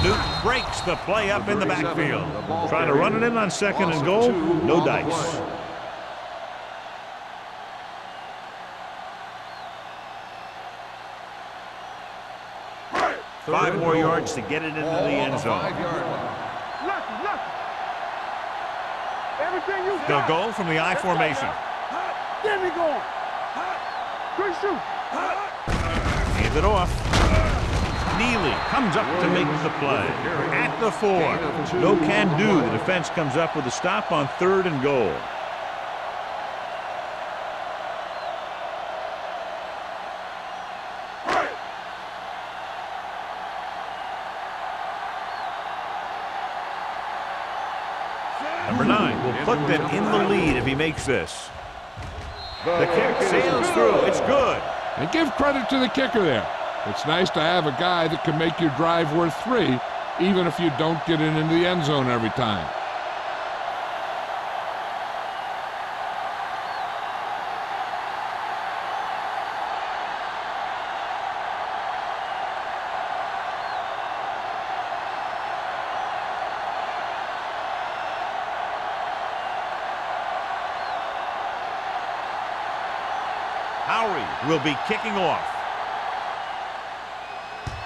Newt breaks the play up in the backfield. Trying to run it in on second and goal. No dice. Five more yards to get it into the end zone. Lucky. Everything you They'll got. go from the I formation. Get me going. Good shoot. Hand it off. Neely comes up to make the play. At the 4. No can do. The defense comes up with a stop on 3rd and goal. Number 9 will put them in the lead if he makes this. The kick sails through. It's good. And give credit to the kicker there. It's nice to have a guy that can make your drive worth 3, even if you don't get it into the end zone every time. Howery will be kicking off.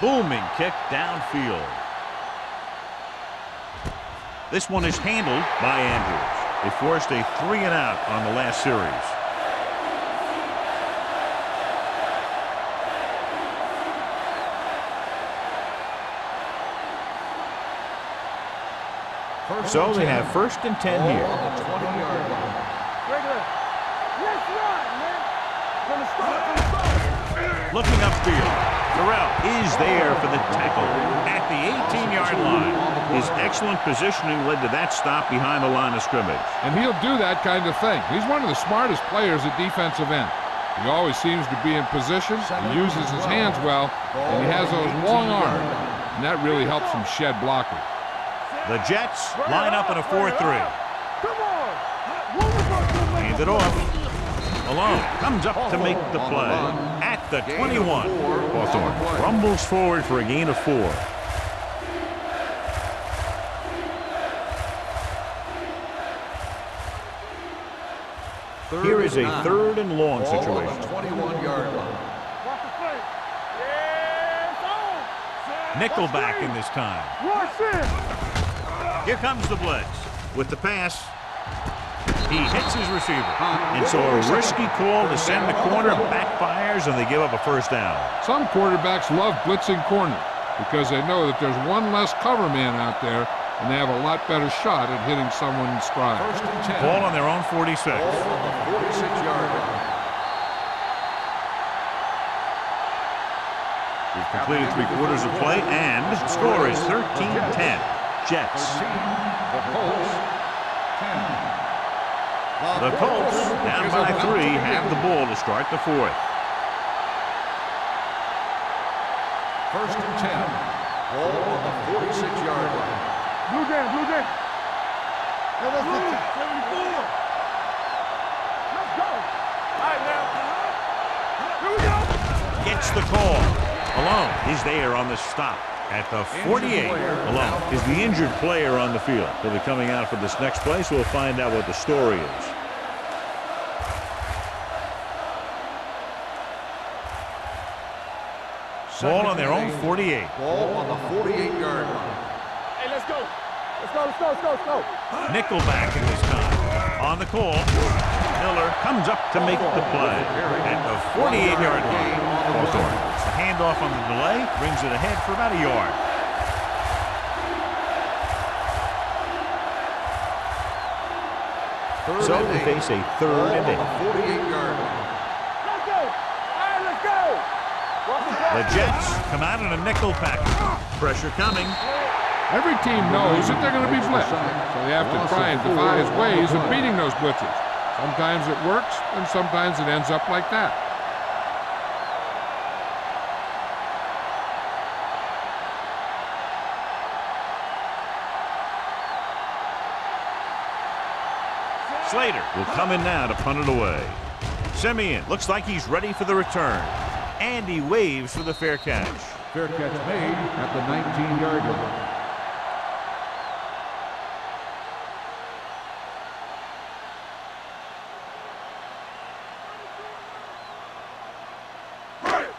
Booming kick downfield. This one is handled by Andrews. They forced a 3-and-out on the last series. So they have 1st and 10 here. Regular. Let's run, man. From the start. Looking upfield. Terrell is there for the tackle at the 18-yard line. His excellent positioning led to that stop behind the line of scrimmage. And he'll do that kind of thing. He's one of the smartest players at defensive end. He always seems to be in position, he uses his hands well, and he has those long arms, and that really helps him shed blockers. The Jets line up in a 4-3. Come on. Hands it off. Malone comes up to make the play at the 21. Hawthorne rumbles forward for a gain of 4. Here is a 3rd and long situation. 21-yard line. Watch the play. Yeah, Nickelback in this time. Rush in. Here comes the blitz. With the pass, he hits his receiver. And so a risky call to send the corner backfires, and they give up a 1st down. Some quarterbacks love blitzing corner because they know that there's one less cover man out there, and they have a lot better shot at hitting someone in stride. 1st and 10. Ball on their own 46. Ball on the 46-yard line. We've completed 3/4 of play, and the score is 13-10. Jets. 13. The Colts, 10. The Colts, down by 3, have the ball to start the 4th. 1st and 10. Ball on the 46-yard line. Blue game. Hey, let's get 74. Let's go. All right, now. Here we go. Gets the call. Malone is there on the stop at the 48. Malone is the injured player on the field. He'll be coming out for this next play, so we'll find out what the story is. Ball on their own 48. Ball on the 48-yard line. Hey, let's go. Let's go. Nickelback in this time. On the call, Miller comes up to make the play at the 48-yard line. Hawthorne. A handoff on the delay brings it ahead for about a yard. So they face a 3rd and 8. 48-yard line. Let's go. All right, let's go. The Jets come out in a nickel package. Pressure coming. Every team knows that they're going to be blitzed, so they have to try and devise ways of beating those blitzes. Sometimes it works, and sometimes it ends up like that. Slater will come in now to punt it away. Simeon looks like he's ready for the return. And he waves for the fair catch. Fair catch made at the 19-yard line.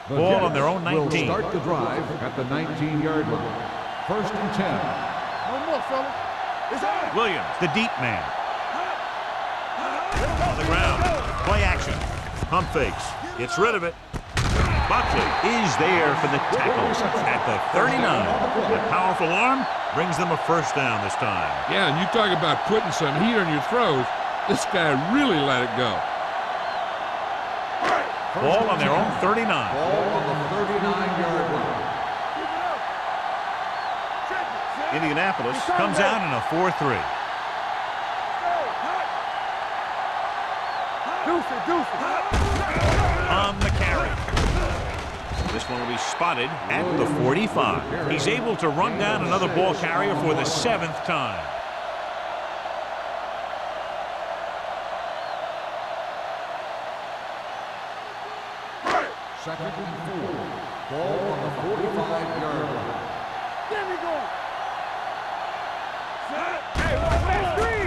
The Ball on Jets their own 19. will start the drive at the 19-yard line. 1st and 10. No more, fella. It's on. Williams, the deep man. On the ground. Play action. Pump fakes. Gets rid of it. Buckley is there for the tackle at the 39. That powerful arm brings them a first down this time. Yeah, and you talk about putting some heat on your throws. This guy really let it go. Ball on their own 39. Ball on the 39-yard line. Indianapolis comes out in a 4-3. On the carry. This one will be spotted at the 45. He's able to run down another ball carrier for the 7th time. Second and 4. Ball on the 45-yard line. There we go.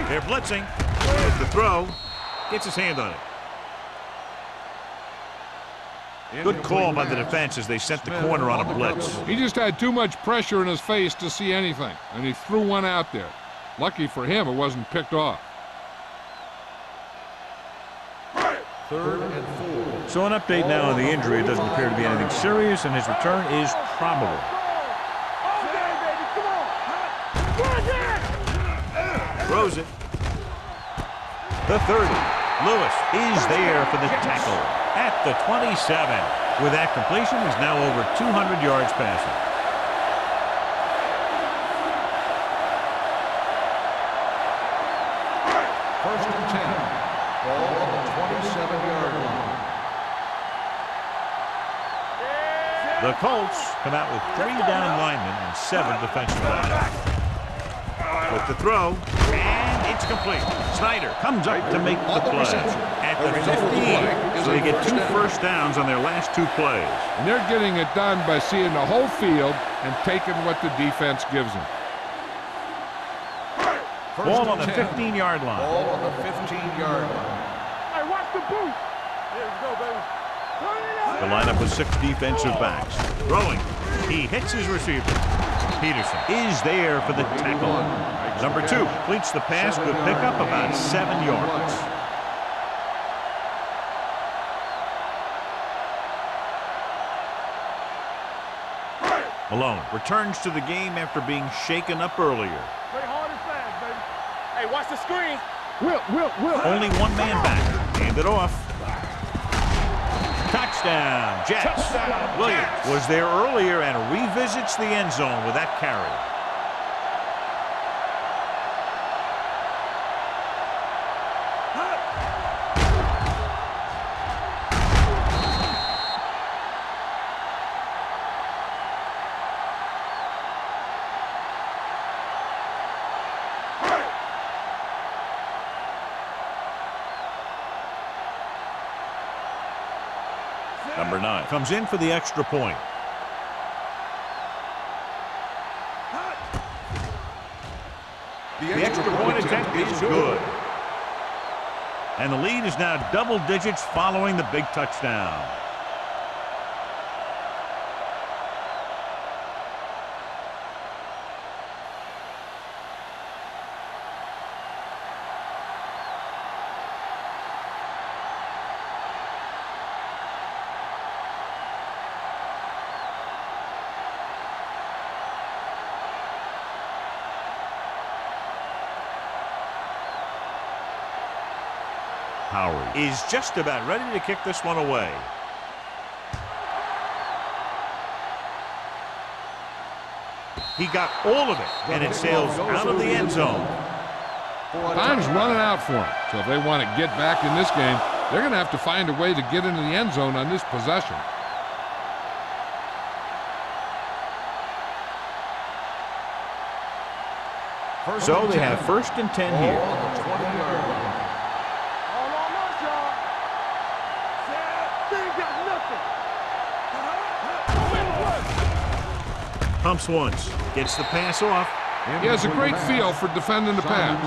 They're blitzing. Here's the throw. Gets his hand on it. Good call by the defense as they sent the corner on a blitz. He just had too much pressure in his face to see anything, and he threw one out there. Lucky for him, it wasn't picked off. 3rd and 4. So an update now on the injury. It doesn't appear to be anything serious, and his return is probable. Throws it. The 30. Lewis is there for the tackle at the 27. With that completion, he's now over 200 yards passing. First and 10. Ball on the 27-yard line. The Colts come out with 3 down linemen and 7 defensive backs. With the throw, and it's complete. Snyder comes up to make the play at the 15. So they get 2 first downs on their last 2 plays. And they're getting it done by seeing the whole field and taking what the defense gives them. Ball on the 15-yard line. Ball on the 15-yard line. Hey, watch the boot. There we go, baby. The lineup with 6 defensive backs. Throwing. He hits his receiver. Peterson is there for the tackle. Number 2 completes the pass. Good pickup, about 7 yards. Malone returns to the game after being shaken up earlier. Play hard and fast, baby. Hey, watch the screen. Will. Only 1 man back. Hand it off. Touchdown, Jets. Touchdown, Williams Jets. was there earlier and revisits the end zone with that carry. Number 9 comes in for the extra point. The extra point attempt is good. And the lead is now double digits following the big touchdown. Howery is just about ready to kick this one away. He got all of it, and it sails out of the end zone. Time's running out for him. So if they want to get back in this game, they're going to have to find a way to get into the end zone on this possession. So they have 1st and 10 here. All on us, y'all. They ain't got nothing. Pumps once, gets the pass off. He has a great feel for defending the pass.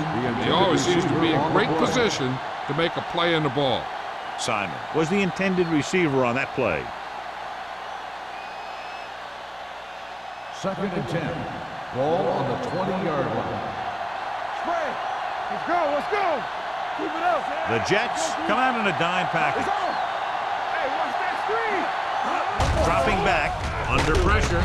He always seems to be in great position to make a play in the ball. Simon was the intended receiver on that play. 2nd and 10. Ball on the 20-yard line. Spray. Let's go. Let's go. Keep it up. The Jets come out in a dime package. Hey, watch that screen. Dropping back, under pressure.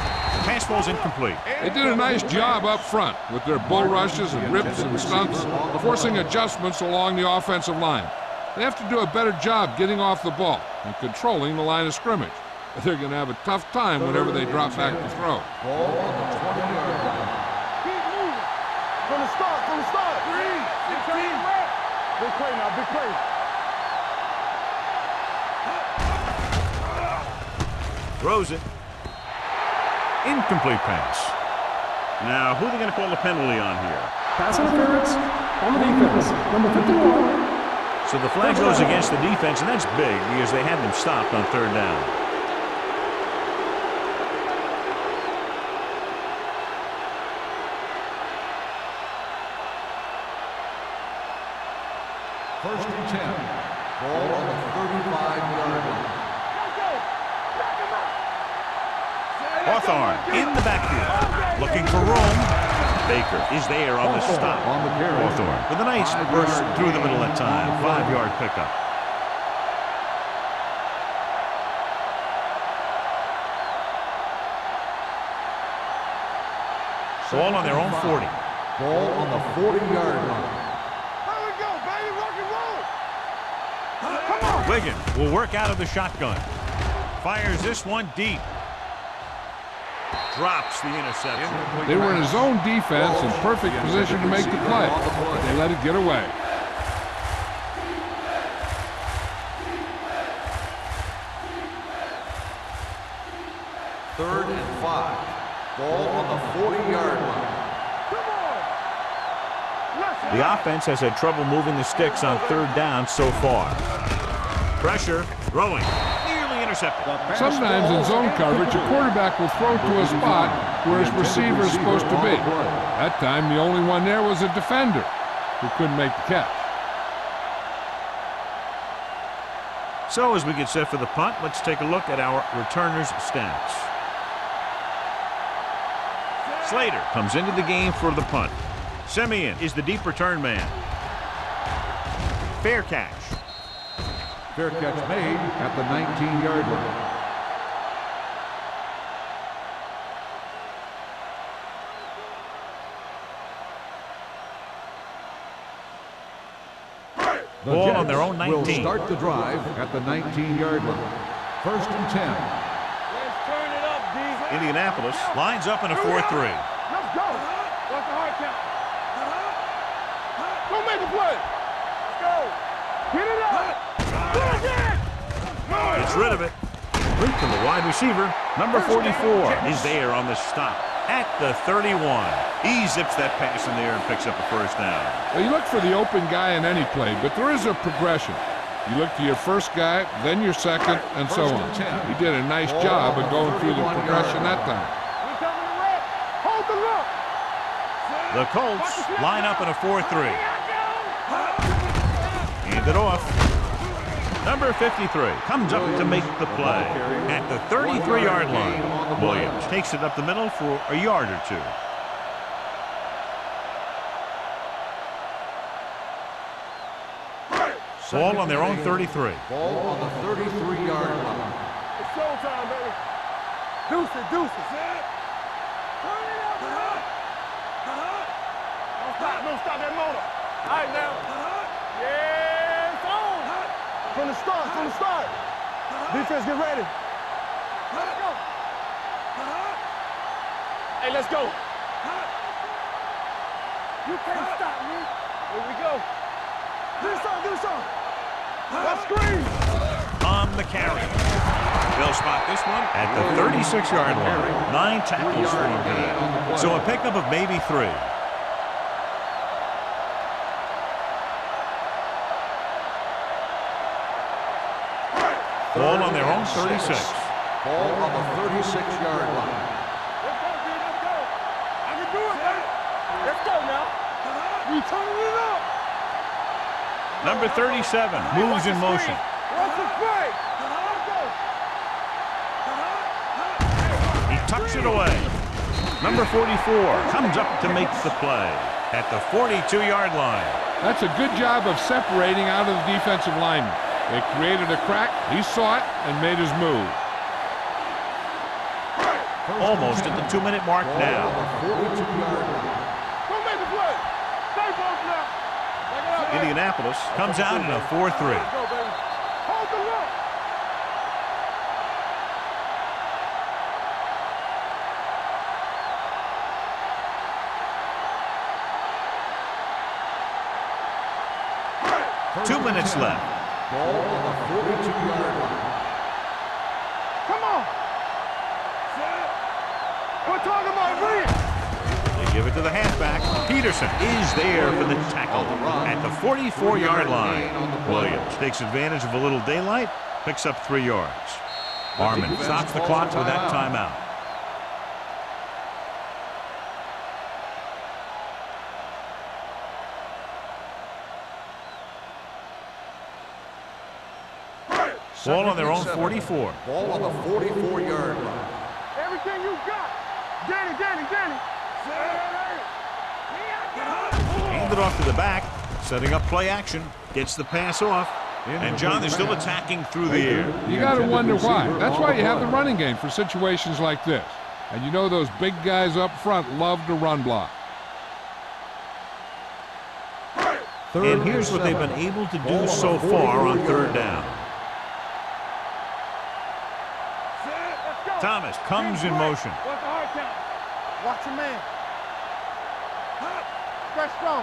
Pass falls incomplete. They did a nice job up front with their bull rushes and rips and stunts, forcing adjustments along the offensive line. They have to do a better job getting off the ball and controlling the line of scrimmage. But they're going to have a tough time whenever they drop back to throw. Ball on the 20-yard line. Keep moving. From the start. 3, 15. Big play now. Big play. Throws it. Incomplete pass. Now, who are they going to call the penalty on here? Pass interference on the defense. Number 51. So the flag goes against the defense, and that's big because they had them stopped on 3rd down. First and 10. Ball on the 35-yard line. Hawthorne in the backfield, looking for room. Baker is there on the stop. On the carry. Hawthorne with a nice burst through the middle that time. 5-yard pickup. Ball on their own 40. Ball on the 40-yard line. Here we go, baby. Rock and roll. Come on. Wiggins will work out of the shotgun. Fires this one deep. Drops the interception. They were in a zone defense in perfect position to make the play, but they let it get away. Third and 5. Ball on the 40-yard line. Come on. The offense has had trouble moving the sticks on 3rd down so far. Pressure, throwing, nearly intercepted. Sometimes in zone coverage, a quarterback will throw to a spot where his receiver is supposed to be. That time, the only one there was a defender who couldn't make the catch. So as we get set for the punt, let's take a look at our returners' stats. Slater comes into the game for the punt. Simeon is the deep return man. Fair catch. Fair catch made at the 19-yard line. The Ball on Jets their own 19. will start the drive at the 19-yard line. 1st and 10. Let's turn it up, D. Indianapolis lines up in a 4-3. Let's go. What's the hard count? Go make a play. Let's go. Get it up. Do it again. Gets rid of it. Root to the wide receiver. Number 44 is there on the stop at the 31. He zips that pass in there and picks up a 1st down. Well, you look for the open guy in any play, but there is a progression. You look to your first guy, then your second, and so on. He did a nice job of going through the progression that time. We coming to rep. Hold the look. The Colts line up in a 4-3. Hand it off. Number 53 comes up to make the play at the 33-yard line. Williams takes it up the middle for a yard or 2. Ball on their own 33. Ball on the 33-yard line. It's showtime, baby. Deuces. Turn it up. Don't stop that motor. All right, now. Yeah, it's on. From the start. Defense, get ready. Let's go. Hey, let's go. You can't stop me. Here we go. Do something. Let's screen. On the carry. They'll spot this one at the 36-yard line. 9 tackles for him today. So a pickup of maybe 3. Ball on their own 36. Ball on the 36-yard line. Let's go, dude. Let's go. I can do it, man. Let's go now. We turning it up. Number 37 moves in motion. What's the play? Let's go. He tucks it away. Number 44 comes up to make the play at the 42-yard line. That's a good job of separating out of the defensive lineman. They created a crack, he saw it, and made his move. Almost at the 2-minute mark now. Don't make the play. Stay both now. Back it up, Indianapolis comes out in a 4-3. Let's go, baby. Hold the look. First 2 minutes and 10. left. Ball on the 42-yard line. Come on. We're talking about Reed. They give it to the halfback. Peterson is there for the tackle at the 44-yard line. Williams takes advantage of a little daylight, picks up 3 yards. Harmon stops the clock with that timeout. Ball on their own 44. Ball on the 44-yard line. Everything you got. Danny. Hand it off to the back, setting up play action, gets the pass off. And John, they're still attacking through the air. You got to wonder why. That's why you have the running game for situations like this. And you know those big guys up front love to run block. And here's what they've been able to do so far on 3rd down. Thomas comes in motion. What's the hard count? Watch your man. Stretch strong.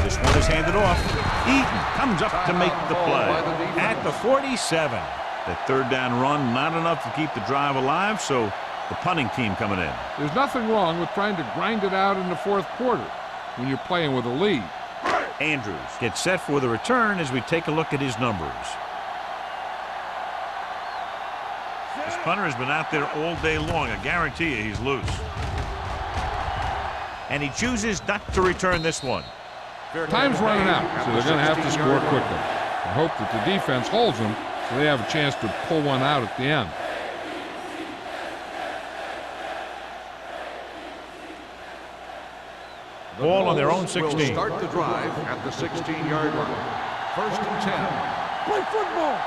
This one is handed off. Eaton comes up to make the play at the 47. The 3rd down run, not enough to keep the drive alive, so the punting team coming in. There's nothing wrong with trying to grind it out in the 4th quarter when you're playing with a lead. Andrews gets set for the return as we take a look at his numbers. This punter has been out there all day long. I guarantee you he's loose. And he chooses not to return this one. Time's running out, so they're going to have to score quickly. I hope that the defense holds them so they have a chance to pull one out at the end. Ball on their own 16. Will start the drive at the 16-yard line. 1st and 10. Play football.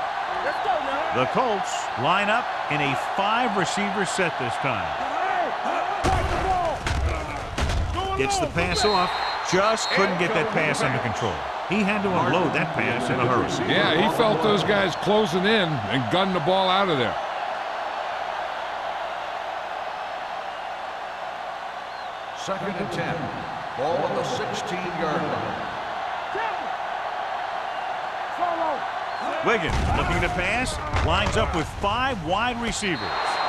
Let's go now. The Colts line up in a 5-receiver set this time. Gets the pass off. Just couldn't get that pass under control. He had to unload that pass in a hurry. Yeah, he felt those guys closing in and gunned the ball out of there. Second and 10. Ball on the 16-yard line. Wiggins looking to pass, lines up with 5 wide receivers,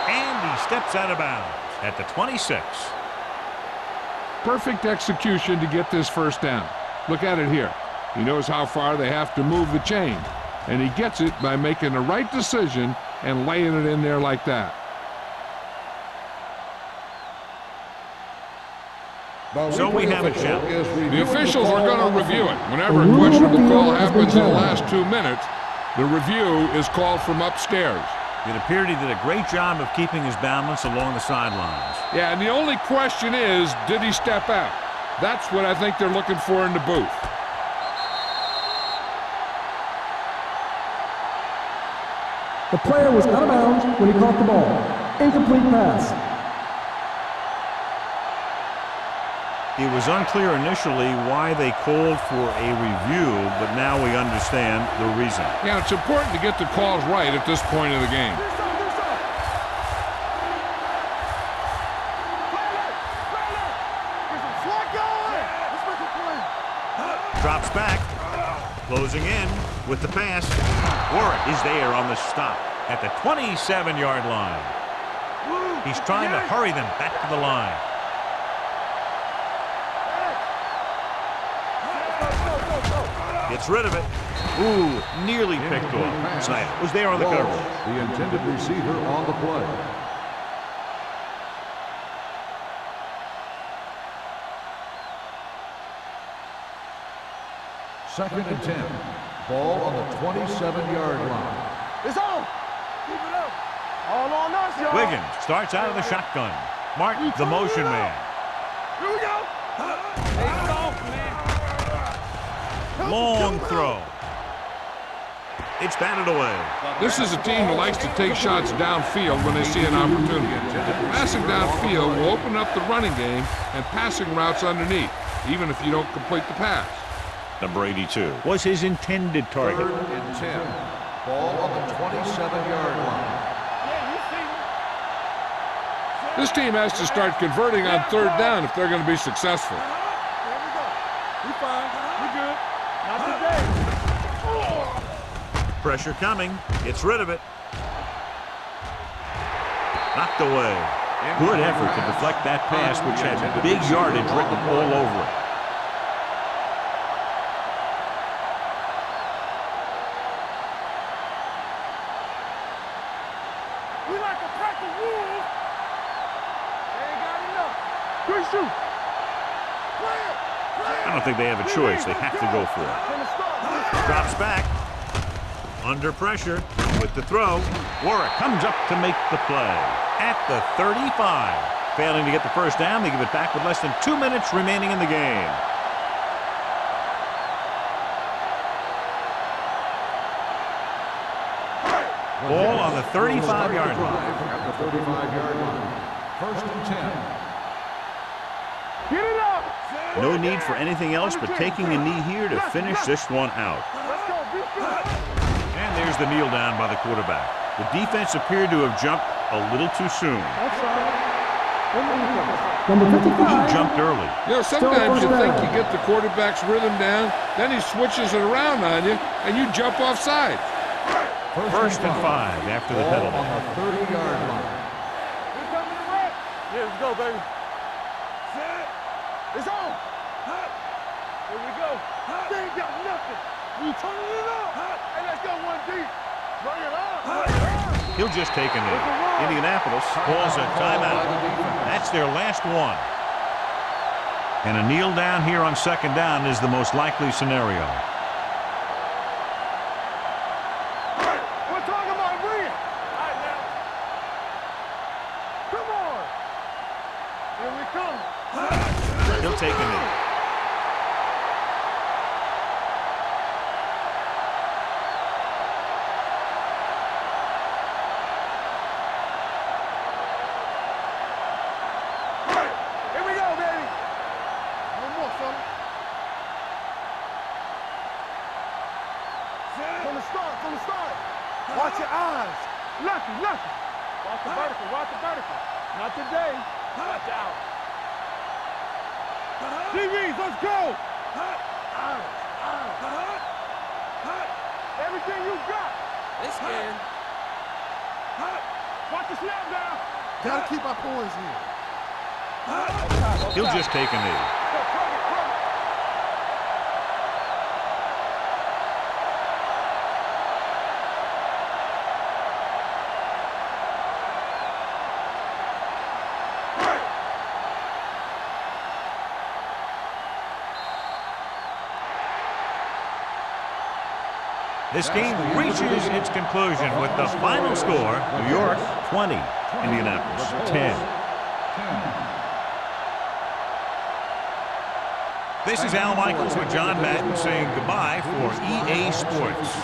and he steps out of bounds at the 26. Perfect execution to get this 1st down. Look at it here. He knows how far they have to move the chain, and he gets it by making the right decision and laying it in there like that. So we have a challenge. The officials are going to review it. Whenever a questionable call happens in the last 2 minutes, the review is called from upstairs. It appeared he did a great job of keeping his balance along the sidelines. Yeah, and the only question is, did he step out? That's what I think they're looking for in the booth. The player was out of bounds when he caught the ball. Incomplete pass. It was unclear initially why they called for a review, but now we understand the reason. Yeah, it's important to get the calls right at this point of the game. Get some slack going. Drops back. Closing in with the pass. Warwick is there on the stop at the 27-yard line. He's trying to hurry them back to the line. Gets rid of it. Ooh, nearly picked off. Snyder was there on the coverage. The intended receiver on the play. Second and 10. Ball on the 27-yard line. It's on. Keep it up. All on us, y'all. Wiggins starts out of the shotgun. Martin, the motion man. Here we go. Take it off, man. Long throw. It's batted away. This is a team that likes to take shots downfield when they see an opportunity. Passing downfield will open up the running game and passing routes underneath, even if you don't complete the pass. Number 82 was his intended target. Third and 10. Ball on the 27-yard line. This team has to start converting on third down if they're going to be successful. Here we go. We fine. We good. Not today. Pressure coming. Gets rid of it. Knocked away. Good effort to deflect that pass, which had big yardage written all over it. We like a pack of wolves. They ain't got enough. Good shoot. Play it. I don't think they have a choice. They have to go for it. Drops back. Under pressure with the throw. Warwick comes up to make the play at the 35. Failing to get the first down, they give it back with less than 2 minutes remaining in the game. Ball on the 35-yard line. At the 35-yard line. First and 10. Get it up. No need for anything else but taking a knee here to finish this one out. Let's go. Be good. And there's the kneel down by the quarterback. The defense appeared to have jumped a little too soon. Number He 55. jumped early. You know, sometimes you think you get the quarterback's rhythm down, then he switches it around on you, and you jump offside. First and 5 after the Ball penalty. on the 30-yard line. We coming to wreck. Yeah, let's go, baby. Set. It's on. Here we go. They ain't got nothing. We turning it up. Hey, let's go one deep. Bring it up. He'll just take a knee. Indianapolis calls a timeout. That's their last one. And a kneel down here on second down is the most likely scenario. We're talking about bring it. All right, now. Come on. Here we come. He'll take a knee. Here we go, baby. No more, son. From the start, from the start. Watch your eyes. Lucky, lucky. Watch the vertical, watch the vertical. Not today. Watch out. TVs, let's go. Eyes, eyes. Everything you got. They scared. Watch the snap down. Gotta keep our poise here. He'll just take a knee. This game reaches its conclusion with the final score, New York 20, Indianapolis 10. This is Al Michaels with John Madden saying goodbye for EA Sports.